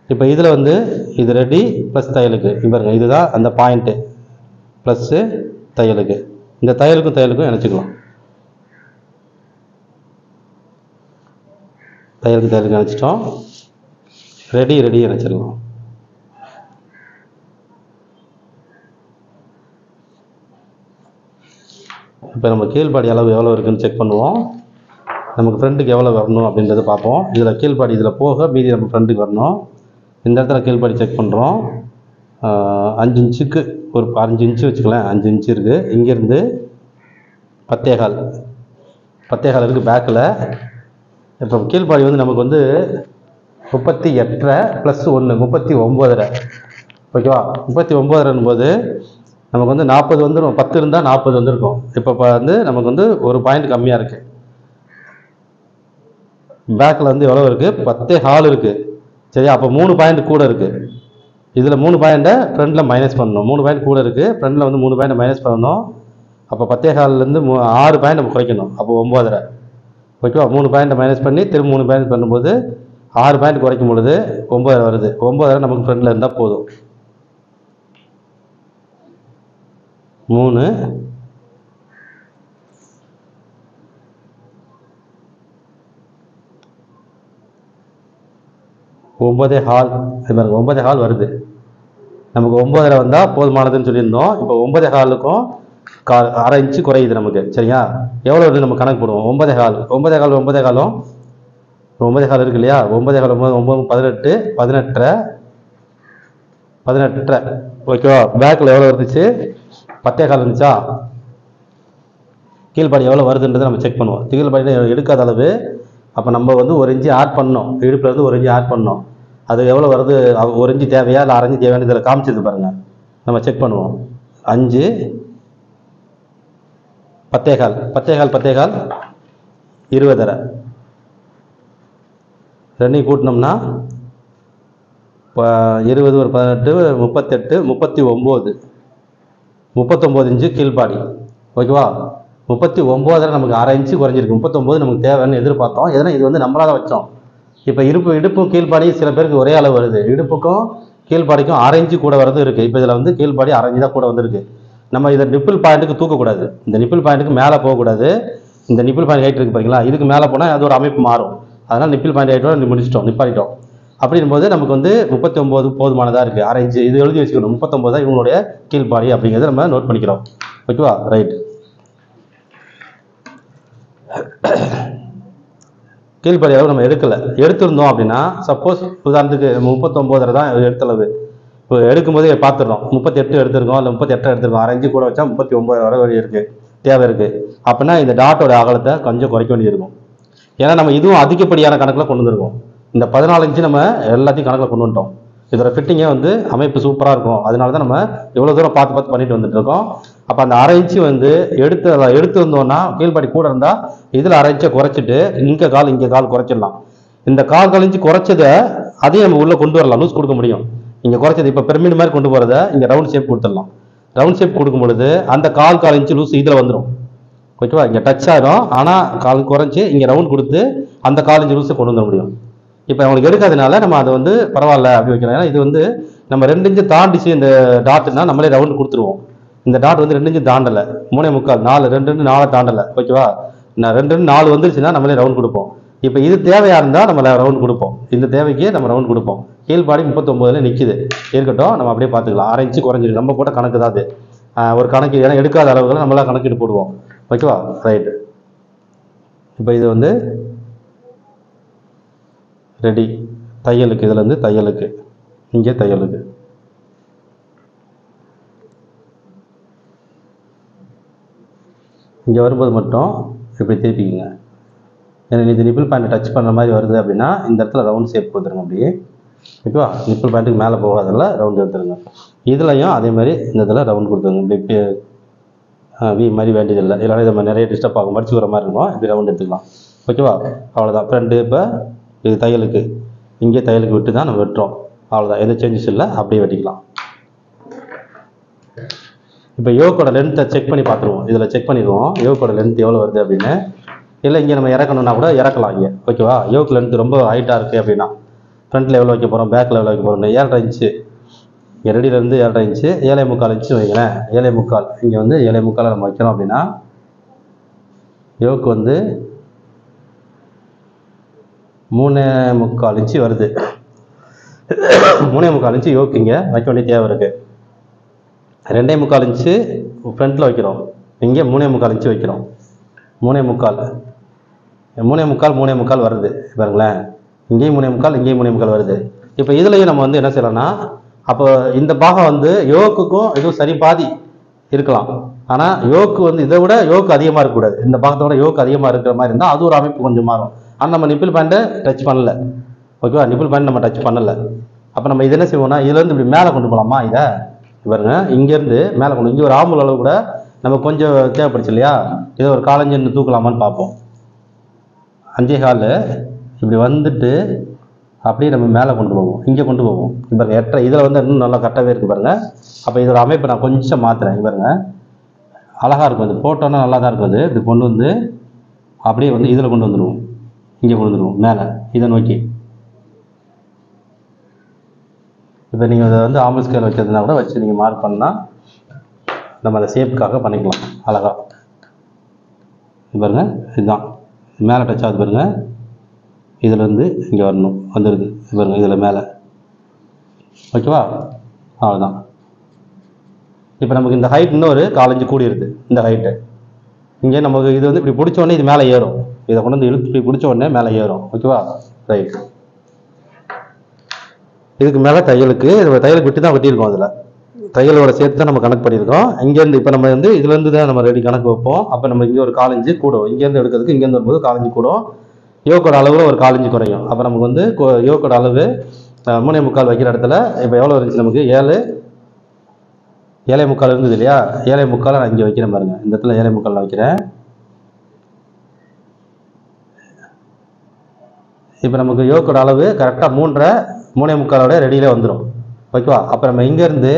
இப்போ இதில் வந்து இது ரெடி ப்ளஸ் தையலுக்கு. பாருங்க, இதுதான் அந்த பாயிண்ட்டு. ப்ளஸ்ஸு தையலுக்கு. இந்த தையலுக்கும் இணைச்சிக்கலாம். தையலுக்கு இணைச்சிட்டோம். ரெடி இணைச்சிடலாம். இப்போ நம்ம கீழ்பாடி அளவு எவ்வளோ இருக்குதுன்னு செக் பண்ணுவோம். நமக்கு ஃப்ரண்ட்டுக்கு எவ்வளோ வரணும் அப்படின்றத பார்ப்போம். இதில் கீழ்பாடி இதில் போக மீதி நம்ம ஃப்ரண்ட்டுக்கு வரணும். இந்த இடத்துல கீழ்பாடி செக் பண்ணுறோம். 5 இன்ச்சுக்கு ஒரு 5 இன்ச்சு வச்சுக்கலாம். 5 இன்ச்சு இருக்குது. இங்கேருந்து 10.25 இருக்குது பேக்கில். இப்போ கீழ்பாடி வந்து நமக்கு வந்து 38.5 ப்ளஸ் 1 39.5. ஓகேவா? 39.5 போது நமக்கு வந்து 40 வந்துடும். 10 இருந்தால் 40 வந்துருக்கும். இப்போ வந்து நமக்கு வந்து ஒரு பாயிண்ட் கம்மியாக இருக்குது. பேக்கில் வந்து எவ்வளோ இருக்குது? 10.25 இருக்குது. சரியா? அப்போ 3 பாயிண்ட் கூட இருக்குது. இதில் 3 பாயிண்ட்டை ஃப்ரண்ட்டில் மைனஸ் பண்ணணும். 3 பாயிண்ட் கூட இருக்குது. ஃப்ரண்ட்டில் வந்து 3 பாயிண்ட்டை மைனஸ் பண்ணணும். அப்போ 10.25லேருந்து 6 பாயிண்ட் நம்ம குறைக்கணும். அப்போ 9.5. ஓகேவா? 3 பாயிண்ட்டை மைனஸ் பண்ணி திரும்ப 3 பாயிண்ட் பண்ணும்போது 6 பாயிண்ட் குறைக்கும் பொழுது 9 வருது. 9 நமக்கு ஃப்ரண்ட்ல இருந்தால் போதும். 3 9.25 பாருங்க 9.25 வருது. நமக்கு 9 வந்தால் போதுமானதுன்னு சொல்லியிருந்தோம். இப்போ 9.25க்கும் அரை இன்ச்சு குறையுது நமக்கு. சரியா? எவ்வளோ வருது நம்ம கணக்கு போடுவோம். 9.25 9.25 9.25 இருக்கு இல்லையா? 9.25 9 18 18 ஓகேவா? பேக்கில் எவ்வளோ இருந்துச்சு? 10.25 இருந்துச்சா? கீழ்பாடி எவ்வளோ வருதுன்றதை நம்ம செக் பண்ணுவோம். கீழ்பாடி எடுக்காத அளவு. அப்போ நம்ம வந்து 1 இன்ச்சு ஆட் பண்ணோம். இடுப்புல இருந்து 1 இன்ச்சு ஆட் பண்ணோம். அது எவ்வளோ வருது? 1 இன்ச்சு தேவையா இல்லை அரை இன்ச்சு தேவையானு இதில் காமிச்சது பாருங்க. நம்ம செக் பண்ணுவோம். 5 10.25 20 ரெண்டையும் கூட்டினோம்னா 20 ஒரு 18 38 39 இன்ச்சு கீழ்பாடி. ஓகேவா? 39 நமக்கு அரை இன்ச்சு குறைஞ்சிருக்கு. 39 நமக்கு தேவைன்னு எதிர்பார்த்தோம். எதனா இது வந்து நம்மளாக தான் வச்சோம். இப்போ இடுப்பும் கீழ்பாடி சில பேருக்கு ஒரே அளவு வருது. இடுப்புக்கும் கீழ்பாடிக்கும் அரை இன்ச்சு கூட வரது இருக்குது. இப்போ இதில் வந்து கீழ்பாடி அரை இன்ச்சு தான் கூட வந்திருக்கு. நம்ம இதை நிப்பிள் பாயிண்ட்டுக்கு தூக்கக்கூடாது. இந்த நிப்பிள் பாயிண்ட்டுக்கு மேலே போகக்கூடாது. இந்த நிப்பிள் பாயிண்ட் ஹைட் இருக்குது பாருங்களா? இதுக்கு மேலே போனால் அது ஒரு அமைப்பு மாறும். அதனால் நிப்பிள் பாயிண்ட் ஹைட்டோட முடிச்சிட்டோம், நிப்பாட்டிட்டோம். அப்படிங்கும்போது நமக்கு வந்து 39 போதுமானதாக இருக்குது. அரை இன்ச்சு இது எழுதி வச்சுக்கணும். 39 தான் இவங்களுடைய கீழ்பாடி அப்படிங்கிறத நம்ம நோட் பண்ணிக்கிறோம். ஓகேவா? ரைட். கீழ்பாடி அளவு நம்ம எடுத்திருந்தோம் அப்படின்னா சப்போஸ் உதாரணத்துக்கு 39 தான் எடுத்தளவு. இப்போ எடுக்கும்போது பார்த்துடுறோம் 38 எடுத்திருக்கோம் இல்லை 38 எடுத்திருக்கோம். அரை இன்ச்சு கூட வச்சா 39 வர வழி இருக்குது, தேவை இருக்குது. அப்படின்னா இந்த டாட்டோட அகலத்தை கொஞ்சம் குறைக்க வேண்டியிருக்கும். ஏன்னா நம்ம இதுவும் அதிகப்படியான கணக்கில் கொண்டு வந்துருக்கோம். இந்த 14 இன்ச்சு நம்ம எல்லாத்தையும் கணக்கில் கொண்டு வந்துட்டோம். இதோட ஃபிட்டிங்கே வந்து அமைப்பு சூப்பராக இருக்கும். அதனால தான் நம்ம இவ்வளோ தூரம் பார்த்து பண்ணிட்டு வந்துட்டு இருக்கோம். அப்போ அந்த அரை இன்ச்சு வந்து எடுத்து வந்தோம்னா கீழ்பாடி கூட இருந்தால் இதில் அரை இன்ச்சை குறைச்சிட்டு இங்கே கால் குறைச்சிடலாம். இந்த கால் இன்ச்சு குறைச்சதை அதையும் நம்ம உள்ளே கொண்டு வரலாம், லூஸ் கொடுக்க முடியும். இங்கே குறைச்சது இப்போ பெர்மிட் மாதிரி கொண்டு போகிறத இங்கே ரவுண்ட் ஷேப் கொடுத்துடலாம். ரவுண்ட் ஷேப் கொடுக்கும் பொழுது அந்த கால் இன்ச்சு லூஸ் இதில் வந்துடும். ஓகேவா? இங்கே டச் ஆகிடும். ஆனால் கால் குறைச்சி இங்கே ரவுண்ட் கொடுத்து அந்த 1/4 இன்ச்சு லூஸை கொண்டு வந்துட முடியும். இப்போ அவங்களுக்கு எடுக்காதனால நம்ம அதை வந்து பரவாயில்ல அப்படி வைக்கிறோம். ஏன்னா இது வந்து நம்ம 2 இன்ச்சு தாண்டிச்சு இந்த டாட்னா நம்மளே ரவுண்ட் கொடுத்துருவோம். இந்த டாட் வந்து 2 இன்ச்சு தாண்டலை, 3.25 4 2 4 தாண்டலை. ஓகேவா? நான் 2 4 வந்துருச்சுன்னா நம்மளே ரவுண்ட் கொடுப்போம். இப்போ இது தேவையாக இருந்தால் நம்ம ரவுண்ட் கொடுப்போம். இந்த தேவைக்கு நம்ம ரவுண்ட் கொடுப்போம். கீழ்பாடி 39 நிற்கிது, இருக்கட்டும், நம்ம அப்படியே பார்த்துக்கலாம். அரை இன்ச்சு குறைஞ்சிருக்கு. நம்ம போட்ட கணக்கு தான் அது, ஒரு கணக்கு. ஏன்னா எடுக்காத அளவுகளை நம்மளாம் கணக்கிட்டு போடுவோம். ஓகேவா? ரைட்டு. இப்போ இது வந்து ரெடி தையலுக்கு. இதில் இருந்து தையலுக்கு, இங்கே தையலுக்கு. இங்கே வரும்போது மட்டும் இப்படி திருப்பிக்குங்க. ஏன்னா இது நிப்பிள் பாயிண்ட் டச் பண்ணுற மாதிரி வருது அப்படின்னா இந்த இடத்துல ரவுண்ட் ஷேப் கொடுத்துருங்க அப்படியே. ஓகேவா? நிப்பிள் பாயிண்ட்டுக்கு மேலே போகாதெல்லாம் ரவுண்ட் எடுத்துருங்க. இதுலையும் அதே மாதிரி இந்த இதில் ரவுண்ட் கொடுத்துருங்க. இப்படி வி மாதிரி வேண்டியதில்லை, இல்லைனா இதை நிறைய டிஸ்டர்ப் ஆகும், மடிச்சு வர மாதிரி இருக்கும். இப்படி ரவுண்ட் எடுத்துக்கலாம். ஓகேவா? அவ்வளோதான். ஃப்ரெண்டு இப்போ இது தையலுக்கு, இங்கே தையலுக்கு விட்டு தான் நம்ம வெட்டுறோம். அவ்வளோதான், எந்த சேஞ்சஸ் இல்லை, அப்படியே வெட்டிக்கலாம். இப்போ யோக்கோட லென்த்தை செக் பண்ணி பார்த்துருவோம். இதில் செக் பண்ணிடுவோம் யோக்கோட லென்த் எவ்வளோ வருது அப்படின்னு. இல்லை இங்கே நம்ம இறக்கணும்னா கூட இறக்கலாம் இங்கே. ஓகேவா? யோக் லென்த் ரொம்ப ஹைட்டாக இருக்குது அப்படின்னா ஃப்ரண்ட்டில் எவ்வளோ வைக்க போகிறோம், பேக்கில் எவ்வளோ வைக்க போகிறோம். 7.5 இன்ச்சு ரெடியிலேருந்து 7.5 இன்ச்சு 7.25 இன்ச்சு வைக்கிறேன். 7.25 இங்கே வந்து 7.25 நம்ம வைக்கிறோம் அப்படின்னா யோக் வந்து 3.25 இன்ச்சு வருது. 3.25 இன்ச்சு யோக் இங்கே வைக்க வேண்டிய தேவை இருக்குது. 2.25 இன்ச்சு ஃப்ரண்ட்டில் வைக்கிறோம், இங்கே 3.25 இன்ச்சு வைக்கிறோம். 3.25 வருது பாருங்களேன். இங்கேயும் 3.25 இங்கேயும் 3.25 வருது. இப்போ இதுலையும் நம்ம வந்து என்ன செய்யலாம்னா, அப்போ இந்த பாகம் வந்து யோக்குக்கும் இதுவும் சரி பாதி இருக்கலாம். ஆனால் யோக்கு வந்து இதை விட யோக்கு அதிகமாக இருக்கக்கூடாது. இந்த பாகத்தோட யோக்கு அதிகமாக இருக்கிற மாதிரி இருந்தால் அது ஒரு அமைப்பு கொஞ்சம் மாறும். ஆனால் நம்ம நிப்பிள் பாயிண்ட்டை டச் பண்ணலை. ஓகேவா? நிப்பிள் பாயிண்ட் நம்ம டச் பண்ணலை. அப்போ நம்ம இது என்ன செய்வோம்னா இதுலேருந்து இப்படி மேலே கொண்டு போகலாமா? இதை பாருங்க, இங்கேருந்து மேலே கொண்டு, இங்கே ஒரு ஆம்புல் அளவு கூட நம்ம கொஞ்சம் தேவைப்படுச்சு இல்லையா? இதை ஒரு 1/4 இன்ச்சு தூக்கலாமான்னு பார்ப்போம். 5.25 இப்படி வந்துட்டு அப்படியே நம்ம மேலே கொண்டு போவோம், இங்கே கொண்டு போவோம். பாருங்க எட்டரை இதில் வந்து இன்னும் நல்லா கரெக்டாகவே இருக்குது பாருங்க. அப்போ இதோட அமைப்பை நான் கொஞ்சம் மாற்றுறேன். பாருங்க அழகாக இருக்கும், அது போட்டோன்னா நல்லா தான் இருக்கும். அது இப்படி கொண்டு வந்து அப்படியே வந்து இதில் கொண்டு வந்துடுவோம், இங்கே கொண்டு வந்துடுவோம் மேலே இதை நோக்கி. இப்போ நீங்கள் அதை வந்து ஆம்பிள் ஸ்கேல் வச்சதுனா கூட வச்சு நீங்கள் மார்க் பண்ணால் நம்ம அதை ஷேப்புக்காக பண்ணிக்கலாம் அழகாக. பாருங்க, இதுதான் மேலே டச் ஆகுது பாருங்க, இதுலேருந்து இங்கே வரணும், வந்துடுது பாருங்க இதில் மேலே. ஓகேவா? அவ்வளோதான். இப்போ நமக்கு இந்த ஹைட் இன்னும் ஒரு 4 இன்ச்சு கூடியிருது. இந்த ஹைட்டு இங்கே நமக்கு இது வந்து இப்படி பிடிச்ச உடனே இது மேலே ஏறும். இதை கொண்டு வந்து இழுத்து இப்படி பிடிச்ச உடனே மேலே ஏறும். ஓகேவா? ரைட். இதுக்கு மேலே தையலுக்கு விட்டு தான் வெட்டியிருக்கோம். அதில் தையலோட சேர்த்து தான் நம்ம கணக்கு பண்ணியிருக்கோம். இங்கேருந்து இப்போ நம்ம வந்து இதுலேருந்து தான் நம்ம ரெடி கணக்கு வைப்போம். அப்போ நம்ம இங்கே ஒரு 4 இன்ச்சு கூடும். இங்கேருந்து எடுக்கிறதுக்கு இங்கேருந்து வரும்போது 4 இன்ச்சு கூடும். யோக்கோட அளவில் ஒரு 4 இன்ச்சு குறையும். அப்போ நமக்கு வந்து யோக்கோட அளவு 3.25 வைக்கிற இடத்துல இப்போ எவ்வளோ இருந்துச்சு நமக்கு? 7.25 இருந்தது இல்லையா? 7.25 நான் இங்கே வைக்கிறேன் பாருங்க. இந்த இடத்துல 7.25 நான் வைக்கிறேன். இப்போ நமக்கு யோக்கோட அளவு கரெக்டாக 3.25 ரெடியிலே வந்துடும். ஓகேவா? அப்போ நம்ம இங்கேருந்து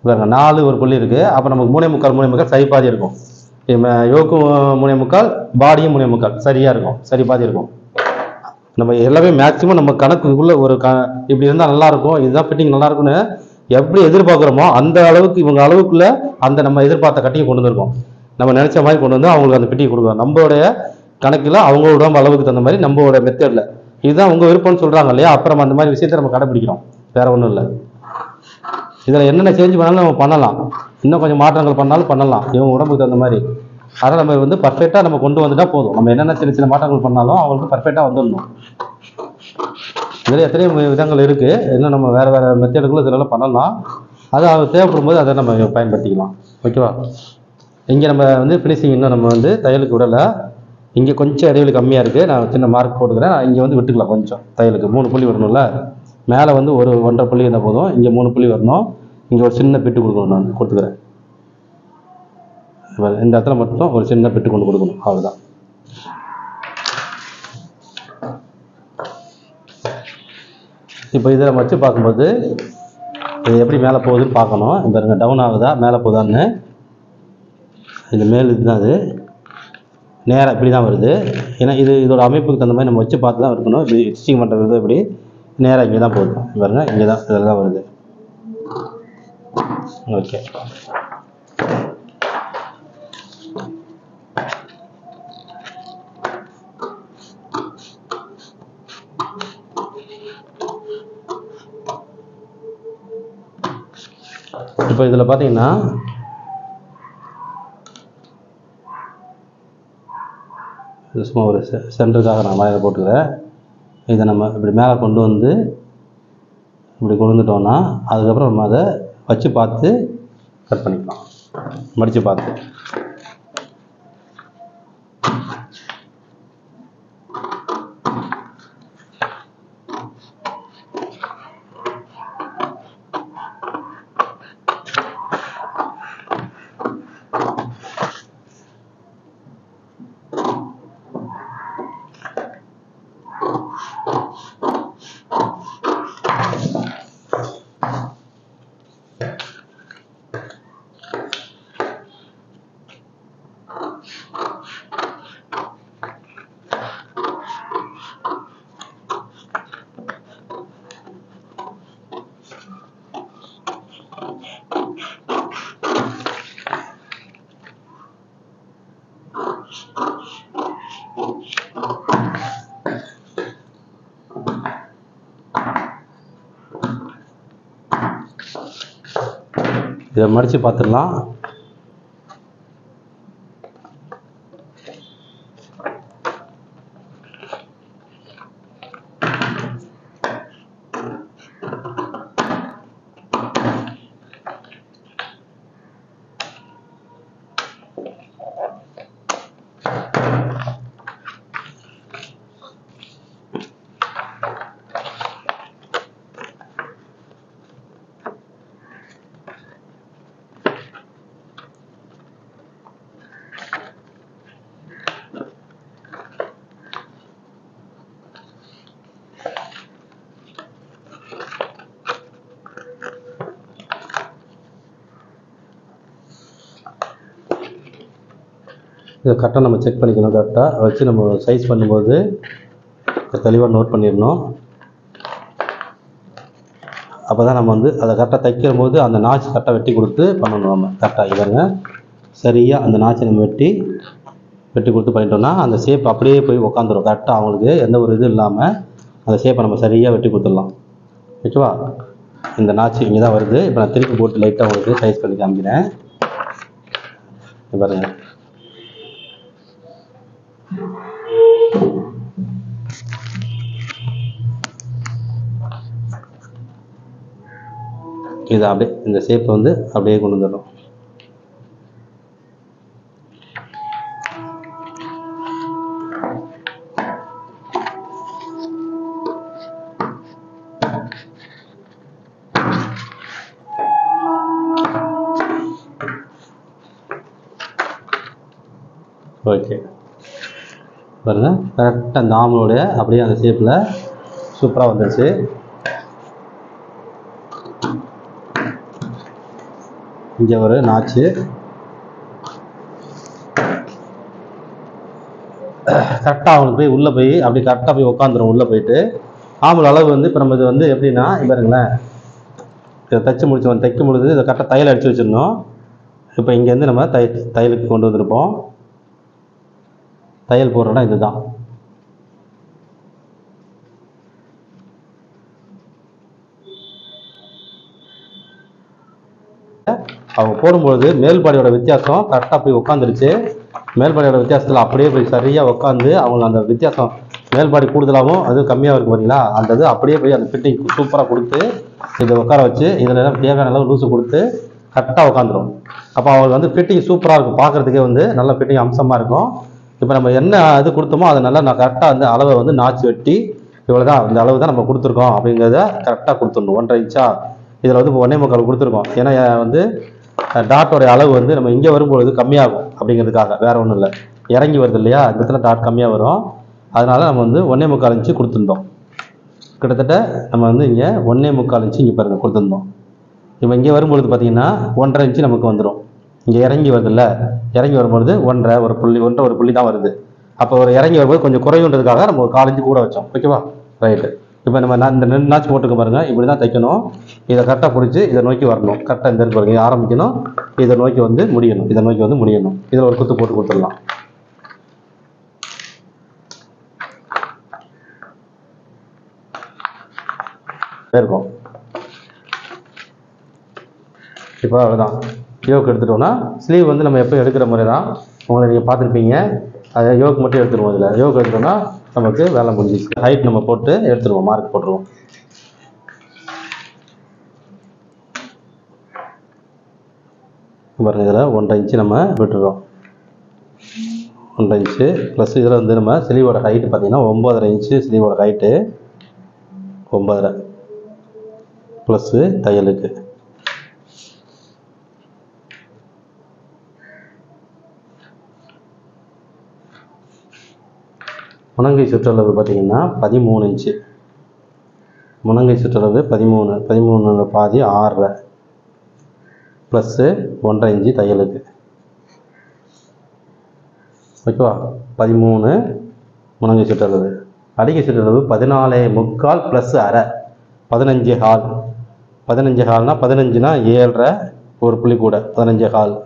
பாருங்க 4 ஒரு புள்ளி இருக்குது. அப்போ நமக்கு 3.25 சரி பாதி இருக்கும். யோக்கு 3.25, பாடியும் 3.25 சரியாக இருக்கும், சரி பாதி இருக்கும். நம்ம எல்லாமே மேக்ஸிமம் நம்ம கணக்குக்குள்ளே ஒரு இப்படி இருந்தால் நல்லாயிருக்கும், இதுதான் ஃபிட்டிங் நல்லாயிருக்குன்னு எப்படி எதிர்பார்க்குறோமோ அந்த அளவுக்கு இவங்க அளவுக்குள்ளே அந்த நம்ம எதிர்பார்த்த கட்டியை கொண்டு வந்திருக்கோம். நம்ம நினச்ச மாதிரி கொண்டு வந்து அவங்களுக்கு அந்த ஃபிட்டிங் கொடுக்குறோம். நம்மளுடைய கணக்கில் அவங்களோட அளவுக்கு தகுந்த மாதிரி நம்மளோட மெத்தடில் இதுதான் உங்கள் விருப்பம்னு சொல்கிறாங்க இல்லையா? அப்புறம் அந்த மாதிரி விஷயத்தை நம்ம கடைப்பிடிக்கிறோம். வேறு ஒன்றும் இல்லை. இதில் என்னென்ன சேஞ்ச் பண்ணாலும் நம்ம பண்ணலாம், இன்னும் கொஞ்சம் மாற்றங்கள் பண்ணாலும் பண்ணலாம் இவங்க உடம்புக்கு தகுந்த மாதிரி. அதனால் நம்ம வந்து பர்ஃபெக்டாக நம்ம கொண்டு வந்துட்டால் போதும். நம்ம என்னென்ன சின்ன சின்ன மாற்றங்கள் பண்ணாலும் அவங்களுக்கு பர்ஃபெக்டாக வந்துடணும். இதில் எத்தனையோ விதங்கள் இருக்குது. இன்னும் நம்ம வேறு வேறு மெத்தேடுகளும் இதெல்லாம் பண்ணலாம். அது தேவைப்படும் போது அதை நம்ம பயன்படுத்திக்கலாம். ஓகேவா? இங்கே நம்ம வந்து ஃபினிஷிங் இன்னும் நம்ம வந்து தையலுக்கு விடலை. இங்கே கொஞ்சம் இடைவெளி கம்மியாக இருக்குது. நான் சின்ன மார்க் போட்டுக்கிறேன். இங்கே வந்து விட்டுக்கலாம் கொஞ்சம். தையலுக்கு 3 புள்ளி வரணும்ல. மேலே வந்து ஒரு 1.5 புள்ளி இருந்தால் போதும். இங்கே 3 புள்ளி வரணும். இங்கே ஒரு சின்ன பிட்டு கொடுக்கணும். நான் கொடுத்துக்கிறேன். இந்த இடத்துல மட்டும் ஒரு சின்ன பிட்டு கொண்டு கொடுக்கணும். அவ்வளோதான். இப்போ இதில் வச்சு பார்க்கும்போது இது எப்படி மேலே போகுதுன்னு பார்க்கணும். பாருங்க, டவுன் ஆகுதா மேலே போகுதான்னு. இந்த மேல் இதுதான், அது நேராக இப்படி தான் வருது. ஏன்னா இதோட அமைப்புக்கு தகுந்த மாதிரி நம்ம வச்சு பார்த்து தான் இருக்கணும். இப்படி ஸ்டிச்சிங் பண்ணுறது இப்படி நேராக இங்கே தான் போகுது பாருங்க, இங்கே தான் இதில் தான் வருது. ஓகே. இப்போ இதில் பார்த்தீங்கன்னா சும்மா ஒரு சென்டருக்காக நான் மேலே போட்டுக்கிறேன். இதை நம்ம இப்படி மேலே கொண்டு வந்து இப்படி கொண்டு வந்துட்டோம்னா அதுக்கப்புறம் நம்ம அதை வச்சு பார்த்து கட் பண்ணிக்கலாம், மடித்து பார்த்து. இதை மடித்து பார்த்துடலாம். இதை கரெக்டாக நம்ம செக் பண்ணிக்கணும். கரெக்டாக வச்சு நம்ம சைஸ் பண்ணும்போது தெளிவாக நோட் பண்ணிடணும். அப்போ தான் நம்ம வந்து அதை கரெக்டாக தைக்கிற போது அந்த நாச்சு கரெக்டாக வெட்டி கொடுத்து பண்ணணும். நம்ம கரெக்டாக இவங்க சரியாக அந்த நாச்சை நம்ம வெட்டி கொடுத்து பண்ணிட்டோம்னா அந்த ஷேப் அப்படியே போய் உக்காந்துரும். கரெக்டாக அவங்களுக்கு எந்த ஒரு இது இல்லாமல் அந்த ஷேப்பை நம்ம சரியாக வெட்டி கொடுத்துடலாம். ஓகேவா? இந்த நாச்சு இங்கே தான் வருது. இப்போ நான் திருப்பி போட்டு லைட்டாக உங்களுக்கு சைஸ் பண்ணி காமிக்கிறேன். பாருங்க, இது அப்படியே இந்த ஷேப்பை வந்து அப்படியே கொண்டு வந்துடும். ஓகே, பாருங்க கரெக்டாக அந்த ஆமலோடைய அப்படியே அந்த ஷேப்பில் சூப்பராக வந்துருச்சு. இங்கே ஒரு நாச்சு கரெக்டாக அவங்களுக்கு போய் உள்ளே போய் அப்படி கரெக்டாக போய் உட்காந்துரும். உள்ளே போயிட்டு ஆம்பல் அளவு வந்து இப்போ நம்ம இது வந்து எப்படின்னா பாருங்களேன், இதை தைச்சு முடிச்சோம். தைக்க முடிஞ்சது இதை கரெக்டாக தையல் அடித்து வச்சிடணும். இப்போ இங்கேருந்து நம்ம தையலுக்கு கொண்டு வந்திருப்போம். தையல் போடுற இடம் இதுதான். அவங்க போடும்பொழுது மேல்பாடியோட வித்தியாசம் கரெக்டாக போய் உட்காந்துருச்சு. மேல்பாடியோட வித்தியாசத்தில் அப்படியே போய் சரியாக உட்காந்து அவங்க அந்த வித்தியாசம் மேல்பாடி கூடுதலாகவும் அது கம்மியாக இருக்கும் பார்த்தீங்களா, அந்த இது அப்படியே போய் அந்த ஃபிட்டிங் சூப்பராக கொடுத்து இதை உட்கார வச்சு இதில் தேவையான அளவு லூஸு கொடுத்து கரெக்டாக உட்காந்துரும். அப்போ அவங்களுக்கு வந்து ஃபிட்டிங் சூப்பராக இருக்கும். பார்க்குறதுக்கே வந்து நல்ல ஃபிட்டிங் அம்சமாக இருக்கும். இப்போ நம்ம என்ன இது கொடுத்தோமோ அதை நல்லா நான் கரெக்டாக அந்த அளவை வந்து நாச்சு வெட்டி இவ்வளோ தான் இந்த அளவு தான் நம்ம கொடுத்துருக்கோம் அப்படிங்கிறத கரெக்டாக கொடுத்துடணும். 1.5 இன்ச்சா இதில் வந்து 1.25 கொடுத்துருக்கோம். ஏன்னா வந்து டாட்டோடைய அளவு வந்து நம்ம இங்கே வரும்பொழுது கம்மியாகும் அப்படிங்கிறதுக்காக, வேறு ஒன்றும் இல்லை. இறங்கி வருது இல்லையா, இந்த இடத்துல டாட் கம்மியாக வரும். அதனால் நம்ம வந்து 1.25 இன்ச்சு கொடுத்துருந்தோம். கிட்டத்தட்ட நம்ம வந்து இங்கே 1.25 இன்ச்சு இங்கே பாருங்கள் கொடுத்துருந்தோம். இப்போ இங்கே வரும்பொழுது பார்த்தீங்கன்னா 1.5 இன்ச்சு நமக்கு வந்துடும். இங்கே இறங்கி வருது இல்லை, இறங்கி வரும்பொழுது 1.5 ஒரு புள்ளி தான் வருது. அப்போ ஒரு இறங்கி வரும்போது கொஞ்சம் குறையுன்றதுக்காக நம்ம ஒரு 4 இன்ச்சு கூட வச்சோம். ஓகேவா? ரைட்டு. இப்போ நம்ம இந்த 2 நாச்சு போட்டுக்க பாருங்க, இப்படி தான் தைக்கணும். இதை கரெக்டாக பிடிச்சி இதை நோக்கி வரணும். கரெக்டாக இந்த இருக்கு பாருங்க, ஆரம்பிக்கணும், இதை நோக்கி வந்து முடியணும். இதை நோக்கி வந்து முடியணும். இதில் ஒரு குத்து போட்டு கொடுத்துடலாம். இருக்கும். இப்போ அவ்வளோதான். யோக் எடுத்துட்டோம்னா ஸ்லீவ் வந்து நம்ம எப்போ எடுக்கிற முறை தான் உங்களை நீங்கள் பார்த்துருப்பீங்க. அதை யோக் மட்டும் எடுத்துருவோம். இதில் யோக் எடுத்தோம்னா நமக்கு வேலை முடிஞ்சிச்சு. ஹைட் நம்ம போட்டு எடுத்துருவோம், மார்க் போட்டுருவோம். பாருங்க, இதில் 1.5 இன்ச்சு நம்ம விட்டுருவோம். 1.5 இன்ச்சு ப்ளஸ் இதில் வந்து நம்ம ஸ்லீவோட ஹைட்டு பார்த்தீங்கன்னா 9.5 இன்ச்சு ஸ்லீவோட ஹைட்டு. 9.5 ப்ளஸ்ஸு தையலுக்கு முனங்கை சுற்றளவு பார்த்தீங்கன்னா 13 இன்ச்சு. முனங்கை சுற்றளவு 13 பாதி 6.5 ப்ளஸ்ஸு 1.5 இன்ச்சு தையலுக்கு. ஓகேவா? 13 முனங்கை சுற்றளவு. அடிக்கை சுற்றளவு 14.25 ப்ளஸ் அரை 15.25. 15.25னா 15னா 7.5 ஒரு புள்ளி கூட 15.25.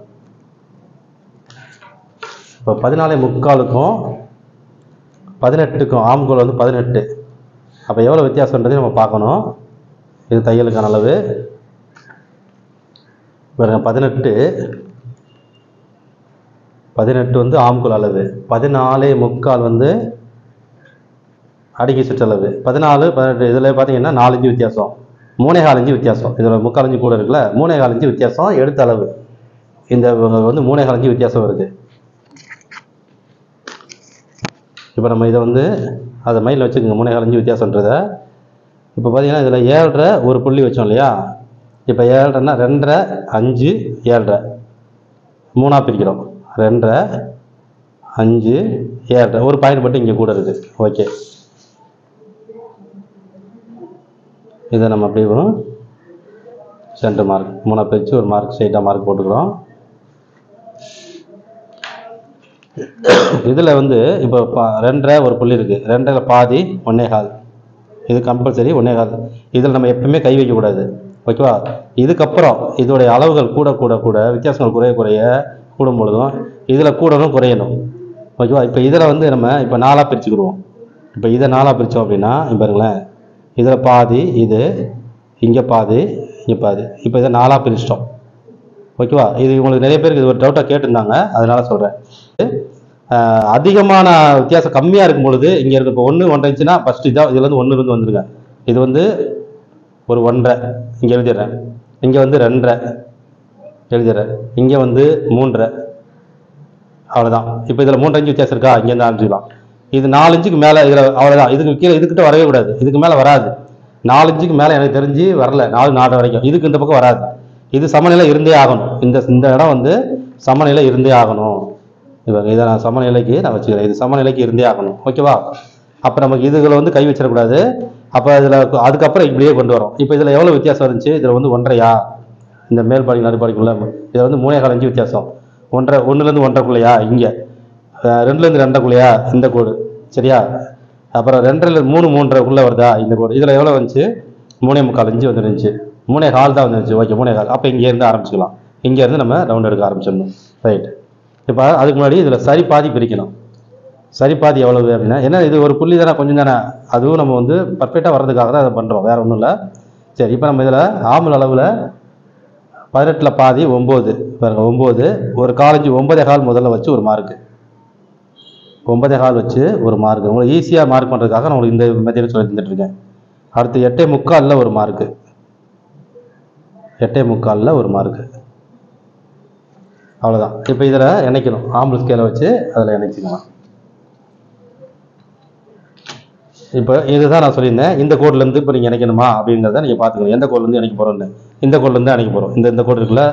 இப்போ 14.25க்கும் 18க்கும் ஆம்கோல் வந்து 18. அப்போ எவ்வளோ வித்தியாசன்றதையும் நம்ம பார்க்கணும். இது தையலுக்கான அளவு பாருங்க. 18 வந்து ஆம்கோல் அளவு. 14.25 வந்து அடிக்கை சுற்றளவு. 14, 18 இதில் பார்த்தீங்கன்னா 4 இன்ச்சு வித்தியாசம், 3.25 இன்ச்சு வித்தியாசம். இதில் 3/4 இன்ச்சு கூட இருக்குல்ல, 3.25 இன்ச்சு வித்தியாசம் எடுத்த அளவு. இந்த வந்து 3.25 இன்ச்சு வித்தியாசம் வருது. இப்போ நம்ம இதை வந்து அதை மைண்டில் வச்சுக்கோங்க, 3.25 இன்ச்சு வித்தியாசன்றதை. இப்போ பார்த்தீங்கன்னா இதில் 7.5 ஒரு புள்ளி வச்சோம் இல்லையா. இப்போ 7.5னா 2.5, 5, 7.5 3ஆக பிரிக்கிறோம். 2.5, 5, 7.5 ஒரு பாயிண்ட் மட்டும் இங்கே கூட இருக்குது. ஓகே, இதை நம்ம அப்படியே சென்டர் மார்க் 3ஆக பிரித்து ஒரு மார்க் ஸ்ட்ரைட்டாக மார்க் போட்டுக்கிறோம். இதில் வந்து இப்போ 2.5 ஒரு புள்ளி இருக்குது. 2.5 பாதி 1.25. இது கம்பல்சரி 1.25. இதில் நம்ம எப்பவுமே கை வைக்கக்கூடாது. ஓகேவா? இதுக்கப்புறம் இதோடைய அளவுகள் கூட கூட கூட வித்தியாசங்கள் குறைய குறைய கூடும் பொழுதும் இதில் கூடணும் குறையணும். ஓகேவா? இப்போ இதில் வந்து நம்ம இப்போ 4ஆக பிரிச்சுக்கிடுவோம். இப்போ இதை 4ஆக பிரித்தோம் அப்படின்னா பாருங்களேன், இதில் பாதி இது, இங்கே பாதி, இங்கே பாதி. இப்போ இதை 4ஆக பிரிச்சிட்டோம். ஓகேவா? இது உங்களுக்கு நிறைய பேருக்கு இது ஒரு டவுட்டாக கேட்டிருந்தாங்க, அதனால சொல்கிறேன். அதிகமான வித்தியாசம் கம்மியாக இருக்கும் பொழுது இங்கே இருக்கு. இப்போ 1 1.5 இன்ச்சுனா ஃபஸ்ட் இதாக இதில் வந்து 1 இருந்து வந்துருங்க. இது வந்து ஒரு 1.5 இங்கே எழுதிடுறேன். இங்கே வந்து 2.5 எழுதிடுறேன். இங்கே வந்து 3.5. அவ்வளோதான். இப்போ இதில் 3 இன்ச்சு வித்தியாசம் இருக்கா? இங்கேருந்து ஆரம்பிச்சிக்கலாம். இது 4 இன்ச்சுக்கு மேலே இதில் அவ்வளோதான். இதுக்கு கீழே இதுக்கிட்ட வரவே கூடாது. இதுக்கு மேலே வராது. 4 இன்ச்சுக்கு மேலே எனக்கு தெரிஞ்சு வரல. 4 4 வரைக்கும் இதுக்கு இந்த பக்கம் வராது. இது சமநிலை இருந்தே ஆகணும். இந்த இடம் வந்து சமநிலை இருந்தே ஆகணும். இதை நான் சமநிலைக்கு நான் வச்சுக்கிறேன். இது சமநிலைக்கு இருந்தே ஆகணும். ஓகேவா? அப்போ நமக்கு இதுகளை வந்து கை வச்சிடக்கூடாது. அப்போ இதில் அதுக்கப்புறம் இப்படியே கொண்டு வரோம். இப்போ இதில் எவ்வளோ வித்தியாசம் இருந்துச்சு? இதில் வந்து 1.5 இந்த மேல் பாடி நடுப்பாடிக்குள்ள இதில் வந்து 3.25 இன்ச்சு வித்தியாசம். 1.1லேருந்து 1.5குள்ளையா இங்கே, 2லேருந்து 2.5குள்ளையா இந்த கோடு, சரியா? அப்புறம் 2லேருந்து 3 3.5குள்ளே வருதா இந்த கோடு. இதில் எவ்வளோ வந்துச்சு? 3.25 இன்ச்சு வந்துருந்துச்சு. 3.25 தான் வந்துருச்சு. ஓகே, 3.25. அப்போ இங்கேருந்து ஆரம்பிச்சிக்கலாம். இங்கேருந்து நம்ம ரவுண்ட் எடுக்க ஆரம்பிச்சிடணும். ரைட். இப்போ அதுக்கு முன்னாடி இதில் சரி பாதி பிரிக்கணும். சரி பாதி எவ்வளவு அப்படின்னா என்ன, இது ஒரு புள்ளி தானே, கொஞ்சம் தானே, அதுவும் நம்ம வந்து பர்ஃபெக்டாக வர்றதுக்காக தான் அதை பண்ணுறோம், வேறு ஒன்றும் இல்லை. சரி, இப்போ நம்ம இதில் ஆம்பல் அளவில் 18ல் பாதி 9 பாருங்க. 9 ஒரு 1/4 இன்ச்சு 9.25 முதல்ல வச்சு ஒரு மார்க்கு, 9.25 வச்சு ஒரு மார்க்கு. உங்களுக்கு ஈஸியாக மார்க் பண்ணுறதுக்காக நான் உங்களுக்கு இந்த மெத்தேட் சொல்லி தந்துட்டுருக்கேன். அடுத்து 8.25 ஒரு மார்க்கு, 8.25 ஒரு மார்க்கு. அவ்வளோதான். இப்போ இதில் இணைக்கணும். ஆம்பல் ஸ்கேலை வச்சு அதில் இணைச்சிக்கலாம். இப்போ இதுதான் நான் சொல்லியிருந்தேன். இந்த கோட்லேருந்து இப்போ நீங்கள் இணைக்கணுமா அப்படிங்கிறத நீங்கள் பார்த்துக்கணும். எந்த கோட்லேருந்து இணைக்க போகிறோன்னு. இந்த கோட்லேருந்து இணைக்க போகிறோம். இந்த கோட் இருக்குல்ல,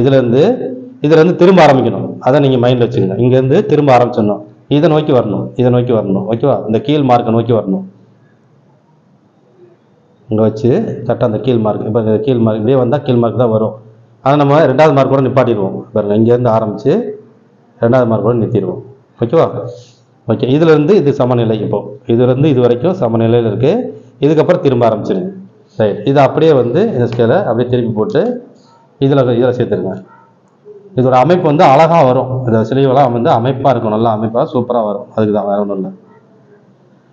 இதுலேருந்து திரும்ப ஆரம்பிக்கணும். அதை நீங்கள் மைண்டில் வச்சுக்கோங்க. இங்கேருந்து திரும்ப ஆரம்பிச்சிடணும். இதை நோக்கி வரணும், இதை நோக்கி வரணும். ஓகேவா? இந்த கீழ் மார்க்கை நோக்கி வரணும். இங்கே வச்சு கரெக்டாக அந்த கீழ் மார்க், இப்போ இந்த கீழ் மார்க் இப்படியே வந்தால் கீழ் மார்க் தான் வரும். ஆனால் நம்ம 2வது மார்க் கூட நிப்பாட்டிடுவோம். பாருங்கள், இங்கேருந்து ஆரம்பித்து 2வது மார்க் கூட நிறுத்திடுவோம். ஓகேவா? ஓகே, இதுலேருந்து இது சமநிலை. இப்போது இதுலேருந்து இது வரைக்கும் சமநிலையில் இருக்குது. இதுக்கப்புறம் திரும்ப ஆரம்பிச்சிடுங்க. ரைட். இது அப்படியே வந்து இந்த ஸ்கேலை அப்படியே திருப்பி போட்டு இதில் சேர்த்துருங்க. இதோட அமைப்பு வந்து அழகாக வரும். இந்த சிலைவெல்லாம் வந்து அமைப்பாக இருக்கும், நல்லா அமைப்பாக சூப்பராக வரும். அதுக்கு தான், வேறு ஒன்றும் இல்லை.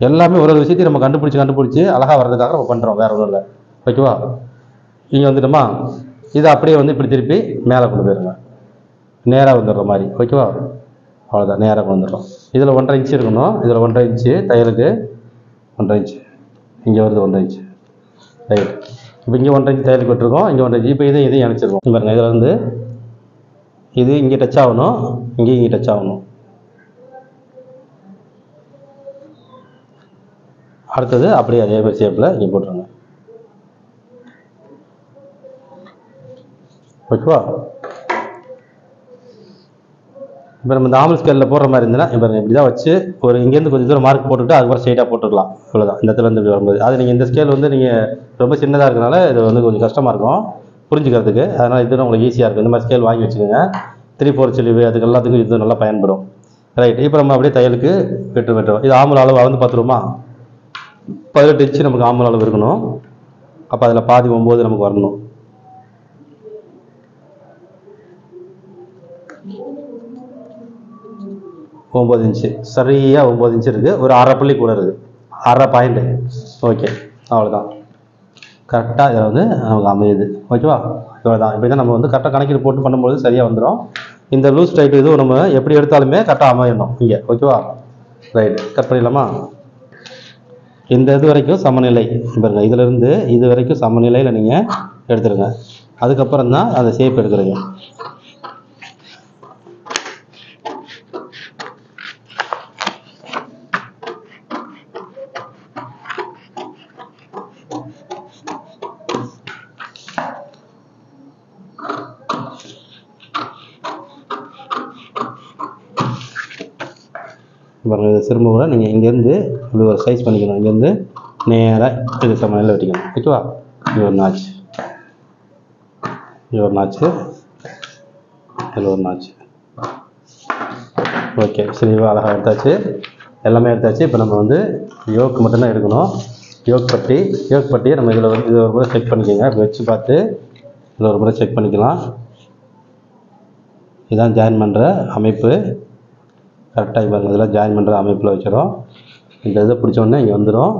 எல்லாமே ஒரு விஷயத்தையும் நம்ம கண்டுபிடிச்சி அழகாக வர்றதுக்காக நம்ம பண்ணுறோம், வேறு ஒன்றும் இல்லை. ஓகேவா? இங்கே வந்துட்டோமா? இதை அப்படியே வந்து இப்படி திருப்பி மேலே கொண்டு போயிருங்க, நேராக வந்துடுற மாதிரி. ஓகேவா? அவ்வளோதான், நேராக கொண்டு வந்துடுறோம். இதில் 1.5 இன்ச்சு இருக்கணும். இதில் 1.5 இன்ச்சு தையலுக்கு 1.5 இன்ச்சு, இங்கே வருது 1.5 இன்ச்சு. ரைட். இப்போ இங்கே 1.5 இன்ச்சு தையலுக்கு விட்டுருக்கோம், இங்கே 1.5 இன்ச்சு. இப்போ இதையும் இணைச்சிருக்கோம். பாருங்கள், இதில் வந்து இது இங்கே டச் ஆகணும், இங்கே டச் ஆகணும். அடுத்தது அப்படியே அதே மாதிரி ஷேப்பில் இங்கே போட்டுருங்க. ஓகேவா? இப்போ நம்ம இந்த ஆம்பல் ஸ்கேலில் போடுற மாதிரி இருந்ததுன்னா இப்போ இப்படி தான் வச்சு ஒரு இங்கேருந்து கொஞ்சம் தூரம் மார்க் போட்டுவிட்டு அதுக்கப்புறம் ஸ்ட்ரைட்டாக போட்டுக்கலாம். இவ்வளோதான். இந்த இடத்துல இருந்து இப்படி வரும்போது அது நீங்கள் இந்த ஸ்கேல் வந்து நீங்கள் ரொம்ப சின்னதாக இருக்கனால இது வந்து கொஞ்சம் கஷ்டமாக இருக்கும் புரிஞ்சுக்கிறதுக்கு. அதனால் இது உங்களுக்கு ஈஸியாக இருக்கும். இந்த மாதிரி ஸ்கேல் வாங்கி வச்சுக்கோங்க. 3/4 சிலிவு அதுக்கு எல்லாத்துக்கும் இது நல்லா பயன்படும். ரைட். இப்போ நம்ம அப்படியே தையலுக்கு வெட்டுவோம். இது ஆம்பல் அளவு வந்து பார்த்துருமா? 18 இன்ச்சு நமக்கு ஆம்பல் அளவு இருக்கணும். அப்போ அதில் பாதி 9 நமக்கு வரணும். ஒம்பது இன்ச்சு சரியாக 9 இன்ச்சு இருக்குது. ஒரு 1/2 புள்ளி கூட இருக்குது, 1/2 பாயிண்ட்டு. ஓகே, அவ்வளோதான். கரெக்டாக இதில் வந்து நமக்கு அமையுது. ஓகேவா? இவ்வளோதான். இப்படி தான் நம்ம வந்து கரெக்டாக கணக்கீடு போட்டு பண்ணும்போது சரியாக வந்துடும். இந்த லூஸ் டைட் இதுவும் நம்ம எப்படி எடுத்தாலுமே கரெக்டாக அமையணும் இங்கே. ஓகேவா? ரைட். கட் பண்ணிடலாமா? இந்த இது வரைக்கும் சமநிலை பாருங்கள். இதிலேருந்து இது வரைக்கும் சமநிலையில் நீங்கள் எடுத்துருங்க. அதுக்கப்புறம் தான் அந்த ஷேப் எடுக்கிறீங்க. பாருங்கள், இதை திரும்ப கூட நீங்கள் இங்கேருந்து இப்படி ஒரு சைஸ் பண்ணிக்கணும். இங்கேருந்து நேராக இது சமநிலையில் வெட்டிக்கணும். ஓகேவா? இது ஒரு நாச்சு, இது ஒரு நாச்சு, இதில் ஒரு நாச்சு. ஓகே, ஸ்லீவ் அழகாக எடுத்தாச்சு, எல்லாமே எடுத்தாச்சு. இப்போ நம்ம வந்து யோக்கு மட்டும்தான் எடுக்கணும். யோக் பட்டியை நம்ம இதில் வந்து இதை ஒரு முறை செக் பண்ணிக்கோங்க. இப்படி வச்சு பார்த்து இதில் ஒரு முறை செக் பண்ணிக்கலாம். இதான் ஜாயின் பண்ணுற அமைப்பு. கரெக்டாக பாருங்கள், இதெல்லாம் ஜாயின் பண்ணுற அமைப்பில் வச்சிடும். இந்த இதை பிடிச்சோடனே இங்கே வந்துடும்.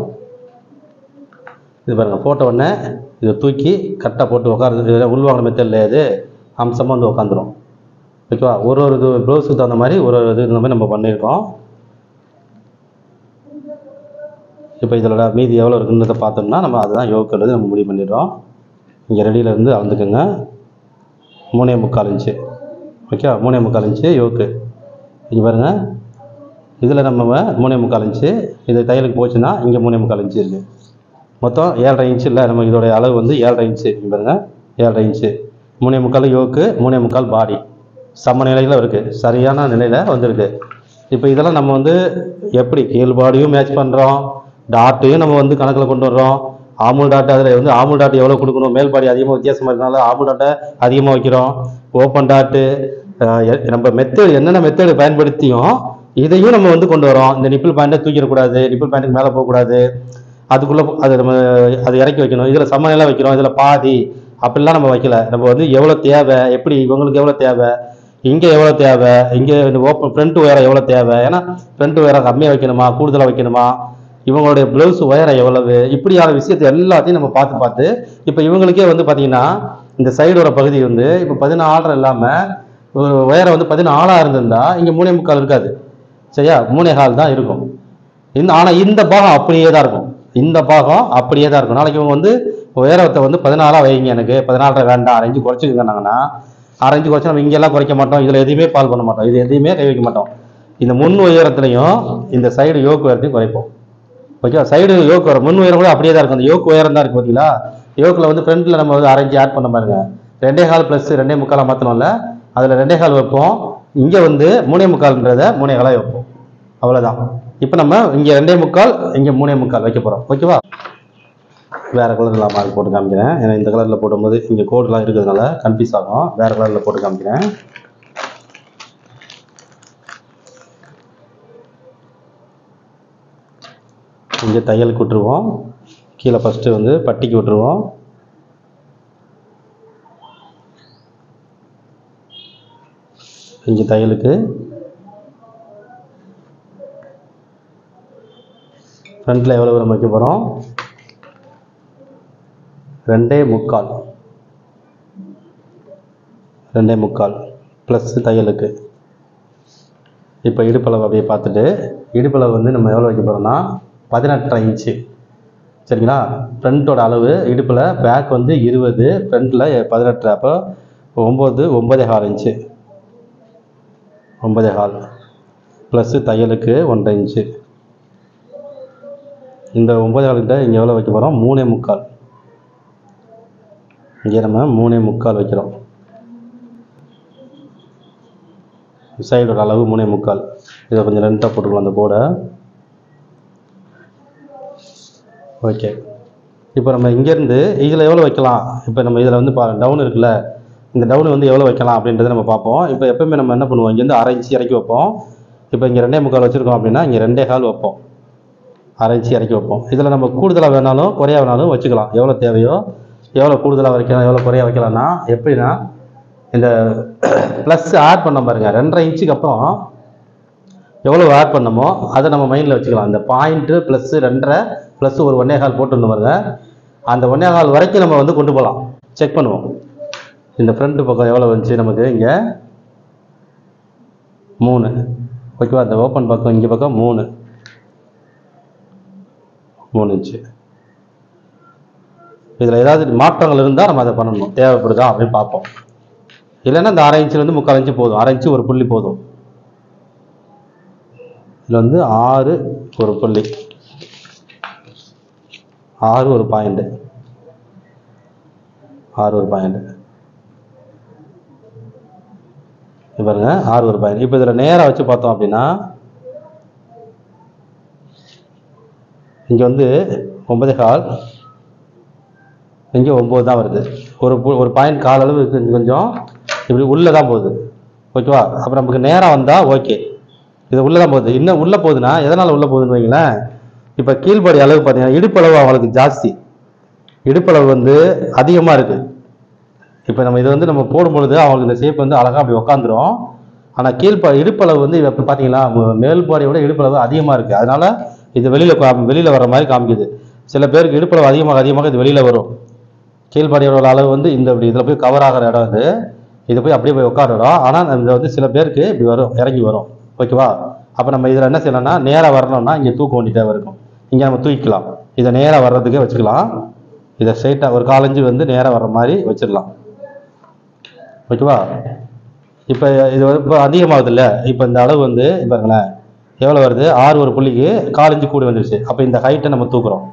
இது பாருங்கள், போட்ட உடனே இதை தூக்கி கரெக்டாக போட்டு உட்காந்து உள்வாங்கின மெத்தட் இது அம்சமாக வந்து உட்காந்துரும். ஓகேவா? ஒரு இது ப்ளவுஸுக்கு தகுந்த மாதிரி ஒரு இது இந்த மாதிரி நம்ம பண்ணியிருக்கோம். இப்போ இதோட மீதி எவ்வளோ இருக்குன்றதை பார்த்தோம்னா நம்ம அதுதான் யோக்கிறது நம்ம முடிவு பண்ணிடுறோம். இங்கே ரெடியிலேருந்து அளந்துக்குங்க. 3.25 இன்ச்சு. ஓகே, 3.25 இன்ச்சு யோக்கு. இங்கே பாருங்கள், இதில் நம்ம 3.25 இன்ச்சு, இது தையலுக்கு போச்சுன்னா இங்கே 3.25 இன்ச்சு இருக்குது. மொத்தம் 7.5 இன்ச்சு இல்லை, நம்ம இதோடைய அளவு வந்து 7.5 இன்ச்சு. இங்கே பாருங்கள், 7.5 இன்ச்சு. 3.25 யோக்கு, 3.25 பாடி. சம நிலையில் இருக்குது, சரியான நிலையில் வந்துருக்கு. இப்போ இதெல்லாம் நம்ம வந்து எப்படி கீழ் பாடியும் மேட்ச் பண்ணுறோம், டாட்டையும் நம்ம வந்து கணக்கில் கொண்டு வர்றோம். ஆமுல் டாட், அதில் வந்து ஆமுல் டாட் எவ்வளோ கொடுக்கணும், மேல் பாடி அதிகமாக வித்தியாசமாக இருக்கனால ஆமுல் டாட்டை அதிகமாக வைக்கிறோம். ஓப்பன் டாட்டு நம்ம மெத்தேடு என்னென்ன மெத்தேடு பயன்படுத்தியும் இதையும் நம்ம வந்து கொண்டு வரோம். இந்த நிப்பிள் பாயிண்ட்டை தூக்கிடக்கூடாது, நிப்பிள் பாயிண்ட்டுக்கு மேலே போகக்கூடாது, அதுக்குள்ளே அது நம்ம அது இறக்கி வைக்கணும். இதில் சமநிலை வைக்கிறோம், இதில் பாதி அப்படிலாம் நம்ம வைக்கல. நம்ம வந்து எவ்வளோ தேவை, எப்படி இவங்களுக்கு எவ்வளோ தேவை, இங்கே எவ்வளோ தேவை, இங்கே ஓப்பன் ஃப்ரண்ட் உயரம் எவ்வளோ தேவை, ஏன்னா ஃப்ரண்ட் உயரம் கம்மியாக வைக்கணுமா கூடுதலாக வைக்கணுமா, இவங்களுடைய ப்ளவுஸ் உயரம் எவ்வளவு, இப்படியான விஷயத்தை எல்லாத்தையும் நம்ம பார்த்து இப்போ இவங்களுக்கே வந்து பார்த்தீங்கன்னா இந்த சைடோட பகுதி வந்து இப்போ 14 இல்லாமல் ஒரு உயரம் வந்து 14 இருந்திருந்தா இங்கே 3.25 இருக்காது. சரியா? 3.25 தான் இருக்கும். ஆனால் இந்த பாகம் அப்படியே தான் இருக்கும். இந்த பாகம் அப்படியே தான் இருக்கும். நாளைக்கு இவங்க வந்து உயரத்தை வந்து 14 வைங்க, எனக்கு 14 வேண்டாம், 6 இன்ச்சு குறைச்சிக்கங்கன்னாங்கன்னா 6 இன்ச்சு குறைச்சி நம்ம இங்கெல்லாம் குறைக்க மாட்டோம், இதில் எதுவுமே பால் பண்ண மாட்டோம், இது எதையுமே கை வைக்க மாட்டோம். இந்த முன் உயரத்துலையும் இந்த சைடு யோக்கு உயரத்தையும் குறைப்போம். ஓகே, சைடு யோக்கு உயரம் முன் உயரம் கூட அப்படியே தான் இருக்கும். அந்த யோக்கு உயரம் தான் இருக்குது பார்த்தீங்களா? யோக்கில் வந்து ஃப்ரண்ட்டில் நம்ம வந்து 6 இன்ச்சு ஆட் பண்ண பாருங்க, 2.25 ப்ளஸ் 2.25 மாற்றணும்ல, அதில் 2.25 வைப்போம். இங்கே வந்து 3.25ன்றதை 3.25 வைப்போம். அவ்வளோதான். இப்போ நம்ம இங்கே 2.25 இங்கே 3.25 வைக்க போகிறோம். ஓகேவா? வேறு கலரில் மார்க் போட்டு காமிக்கிறேன், ஏன்னா இந்த கலரில் போடும்போது இங்கே கோடெலாம் இருக்கிறதுனால கன்ஃபியூஸ் ஆகும். வேறு கலரில் போட்டு காமிக்கிறேன். இங்கே தையலுக்கு விட்டுருவோம், கீழே ஃபஸ்ட்டு வந்து பட்டிக்கு விட்டுருவோம். இங்கே தையலுக்கு ஃப்ரண்ட்டில் எவ்வளோ நம்ம வைக்க போகிறோம், 2.25 ப்ளஸ் தையலுக்கு. இப்போ இடுப்பளவு அப்படியே பார்த்துட்டு, இடுப்பளவு வந்து நம்ம எவ்வளோ வைக்க போகிறோம்னா 18.5 இன்ச்சு. சரிங்களா? ஃப்ரண்ட்டோட அளவு இடுப்பில் பேக் வந்து 20, ஃப்ரண்ட்டில் 18, அப்போ 9.25 இன்ச்சு. 9.25 ப்ளஸ்ஸு தையலுக்கு 1.5 இன்ச்சு. இந்த 9.25 இங்கே எவ்வளோ வைக்க போகிறோம், 3.25. இங்கே நம்ம 3.25 வைக்கிறோம். சைடோட அளவு 3.25. இதை கொஞ்சம் லென்த்தாக போட்டுக்கலாம் அந்த போர்டை. ஓகே, இப்போ நம்ம இங்கேருந்து இதில் எவ்வளோ வைக்கலாம், இப்போ நம்ம இதில் வந்து டவுன் இருக்குல்ல, இந்த டவுன் வந்து எவ்வளோ வைக்கலாம் அப்படின்றத நம்ம பார்ப்போம். இப்போ எப்போயுமே நம்ம என்ன பண்ணுவோம், இங்கேருந்து 1/2 இன்ச்சு இறக்கி வைப்போம். இப்போ இங்கே 2.25 வச்சுருக்கோம் அப்படின்னா இங்கே 2.25 வைப்போம், 1/2 இன்ச்சு இறக்கி வைப்போம். இதில் நம்ம கூடுதலாக வேணாலும் குறையாக வேணாலும் வச்சுக்கலாம், எவ்வளோ தேவையோ. எவ்வளோ கூடுதலாக வைக்கலாம், எவ்வளோ குறையாக வைக்கலாம்னா எப்படின்னா, இந்த ப்ளஸ் ஆட் பண்ண பாருங்க, 2.5 இன்ச்சுக்கு அப்புறம் எவ்வளோ ஆட் பண்ணமோ அதை நம்ம மைண்டில் வச்சுக்கலாம். இந்த பாயிண்ட்டு ப்ளஸ்ஸு 2.5 ப்ளஸ் ஒரு 1.25 போட்டுருந்தோம் பாருங்க, அந்த 1.25 வரைக்கும் நம்ம வந்து கொண்டு போகலாம். செக் பண்ணுவோம். இந்த ஃப்ரண்ட் பக்கம் எவ்வளோ வந்துச்சு நமக்கு, இங்கே 3. ஓகேவா? இந்த ஓப்பன் பக்கம் இங்கே பக்கம் 3 இன்ச்சு. இதில் ஏதாவது மாற்றங்கள் இருந்தால் நம்ம அதை பண்ணணும், தேவைப்படுதா அப்படின்னு பார்ப்போம். இல்லைன்னா இந்த 1/2 இன்ச்சுலேருந்து 3/4 இன்ச்சு போதும், 1/2 இன்ச்சு ஒரு புள்ளி போதும். இதில் வந்து 6 ஒரு புள்ளி, 6 ஒரு பாயிண்ட், 6 ஒரு பாயிண்ட். பாருங்க, 6 ஒரு பாயிண்ட். இப்போ இதில் நேராக வச்சு பார்த்தோம் அப்படின்னா இங்கே வந்து 9.25, இங்கே 9 தான் வருது. ஒரு பாயிண்ட் கால் அளவு கொஞ்சம் இப்படி உள்ளே தான் போகுது. ஓகேவா? அப்புறம் நமக்கு நேராக வந்தால் ஓகே, இது உள்ளே தான் போகுது. இன்னும் உள்ளே போகுதுன்னா எதனால் உள்ளே போகுதுன்னு வைங்களேன், இப்போ கீழ்படி அளவு பார்த்தீங்கன்னா இடுப்பளவு அவங்களுக்கு ஜாஸ்தி, இடுப்பளவு வந்து அதிகமாக இருக்குது. இப்போ நம்ம இதை வந்து நம்ம போடும்பொழுது அவங்களுக்கு இந்த ஷேப் வந்து அழகாக அப்படி உட்காந்துரும். ஆனால் இடுப்பளவு வந்து இப்போ பார்த்தீங்களா மேல் பாடியை விட இடுப்பளவு அதிகமாக இருக்குது. அதனால இது வெளியில் வர மாதிரி காமிக்குது. சில பேருக்கு இடுப்பளவு அதிகமாக இது வெளியில் வரும். கீழ்பாடியோட அளவு வந்து இந்த இப்படி இதில் போய் கவர் ஆகிற இடம் இது, இது போய் அப்படியே போய் உட்காந்துடும். ஆனால் இதை வந்து சில பேருக்கு இப்படி வரும், இறங்கி வரும். ஓகேவா? அப்போ நம்ம இதில் என்ன செய்யலாம்னா நேராக வரணும்னா இங்கே தூக்க வேண்டிய தேவை இருக்கும். இங்கே நம்ம தூக்கிக்கலாம். இதை நேராக வர்றதுக்கே வச்சுக்கலாம். இதை ஸ்ட்ரைட்டாக ஒரு 4 இன்ச்சு வந்து நேராக வர்ற மாதிரி வச்சிடலாம். ஓகேவா? இப்போ இது இப்போ அதிகமாகுது இல்லை? இப்போ இந்த அளவு வந்து பாருங்களேன் எவ்வளோ வருது, 6 ஒரு புள்ளிக்கு 4 இன்ச்சு கூடி வந்துருச்சு. அப்போ இந்த ஹைட்டை நம்ம தூக்குறோம்.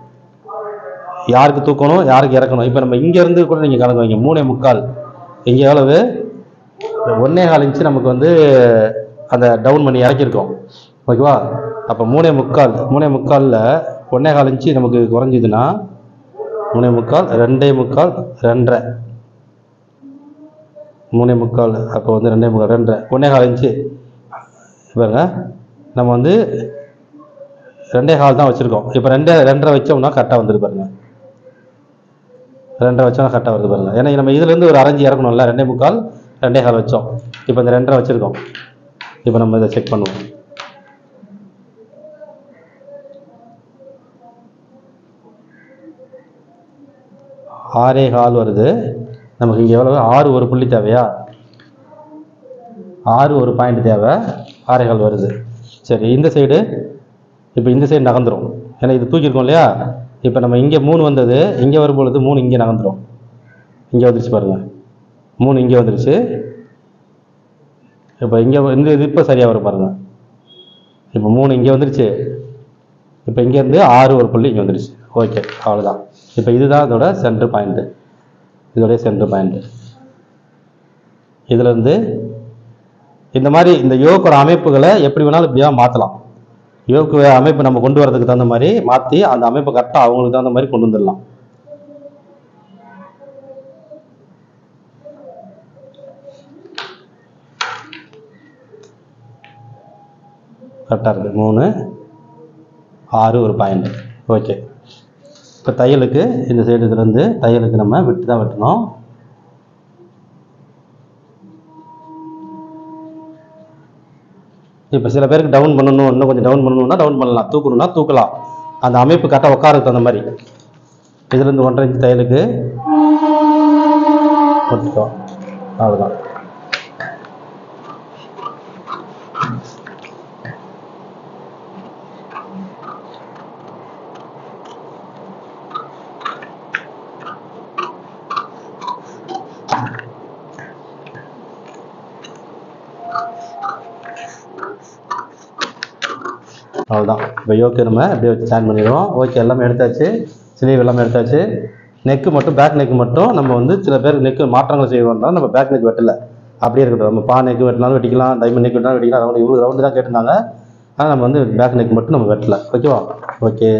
யாருக்கு தூக்கணும், யாருக்கு இறக்கணும்? இப்போ நம்ம இங்கேருந்து கூட நீங்கள் கணக்கு வைங்க. 3.25 இங்கே எவ்வளவு, 1.25 இன்ச்சு நமக்கு வந்து அந்த டவுன் பண்ணி இறக்கியிருக்கோம். ஓகேவா? அப்போ 3.25 1.25 இன்ச்சு நமக்கு குறைஞ்சிதுன்னா 3.25 2.25 2.5 3.25 அப்போ வந்து 2.25 1.25 இன்ச்சு பாருங்க. நம்ம வந்து 2.25 தான் வச்சுருக்கோம். இப்போ 2.5 வச்சோம்னா கரெக்டாக வந்துது பாருங்க. 2.5 வச்சோம்னா கரெக்டாக வருது பாருங்க. ஏன்னா நம்ம இதுலேருந்து ஒரு அரைஞ்சி இறக்கணும்ல, 2.25 2.25 வச்சோம். இப்போ இந்த 2.5 வச்சுருக்கோம். இப்போ நம்ம இதை செக் பண்ணுவோம். ஆறே கால் வருது. நமக்கு இங்கே எவ்வளவு, 6 ஒரு புள்ளி தேவையா, 6 ஒரு பாயிண்ட் தேவை, 6.25 வருது. சரி, இந்த சைடு இப்போ இந்த சைடு நகர்ந்துடும். ஏன்னா இது தூக்கியிருக்கோம் இல்லையா? இப்போ நம்ம இங்கே 3 வந்தது, இங்கே வரும்பொழுது 3 இங்கே நகர்ந்துடும். இங்கே வந்துருச்சு பாருங்கள், 3 இங்கே வந்துருச்சு. இப்போ இங்கே இந்த இது இப்போ சரியாக வரும் பாருங்கள். இப்போ 3 இங்கே வந்துருச்சு. இப்போ இங்கேருந்து 6 ஒரு புள்ளி இங்கே வந்துருச்சு. ஓகே, அவ்வளோதான். இப்போ இதுதான் இதோட சென்டர் பாயிண்ட்டு, இதோடைய சென்டர் பாயிண்ட்டு. இதுலேருந்து இந்த மாதிரி இந்த யோகோட அமைப்புகளை எப்படி வேணாலும் இப்படியாக மாற்றலாம். யோக அமைப்பு நம்ம கொண்டு வரதுக்கு தகுந்த மாதிரி மாற்றி அந்த அமைப்பை கரெக்டாக அவங்களுக்கு தகுந்த மாதிரி கொண்டு வந்துடலாம். கரெக்டாக இருக்குது. 3 6 ஒரு பாயிண்ட். ஓகே, இப்போ தையலுக்கு இந்த சைடு இதுலேருந்து தையலுக்கு நம்ம விட்டு தான் வெட்டணும். இப்போ சில பேருக்கு டவுன் பண்ணணும், இன்னும் கொஞ்சம் டவுன் பண்ணணும்னா டவுன் பண்ணலாம், தூக்கணும்னா தூக்கலாம். அந்த அமைப்பு கரெக்டாக உட்காரதுக்கு தகுந்த மாதிரி இதுலேருந்து 1.5 இன்ச்சு தையலுக்கு போட்டுட்டோம். அவ்வளோதான். அவ்வளோதான். இப்போ யோக்கு நம்ம அப்படியே வச்சு ஜாயின் பண்ணிடுவோம். ஓகே, எல்லாமே எடுத்தாச்சு, ஸ்லீவ் எல்லாமே எடுத்தாச்சு. நெக்கு மட்டும், பேக் நெக்கு மட்டும் நம்ம வந்து சில பேர் நெக்கு மாற்றங்கள் செய்வோம்னா நம்ம பேக் நெக் வெட்டலை, அப்படியே இருக்கட்டும். நம்ம பா நெக்கு வெட்டினாலும் வெட்டிக்கலாம், டைமண்ட் நெக் வெட்டினாலும் வெட்டிக்கலாம். ரவுண்டு இவ்வளோ ரவுண்டு தான் கேட்டிருந்தாங்க. ஆனால் நம்ம வந்து பேக் நெக் மட்டும் நம்ம வெட்டலை. ஓகேவா? ஓகே.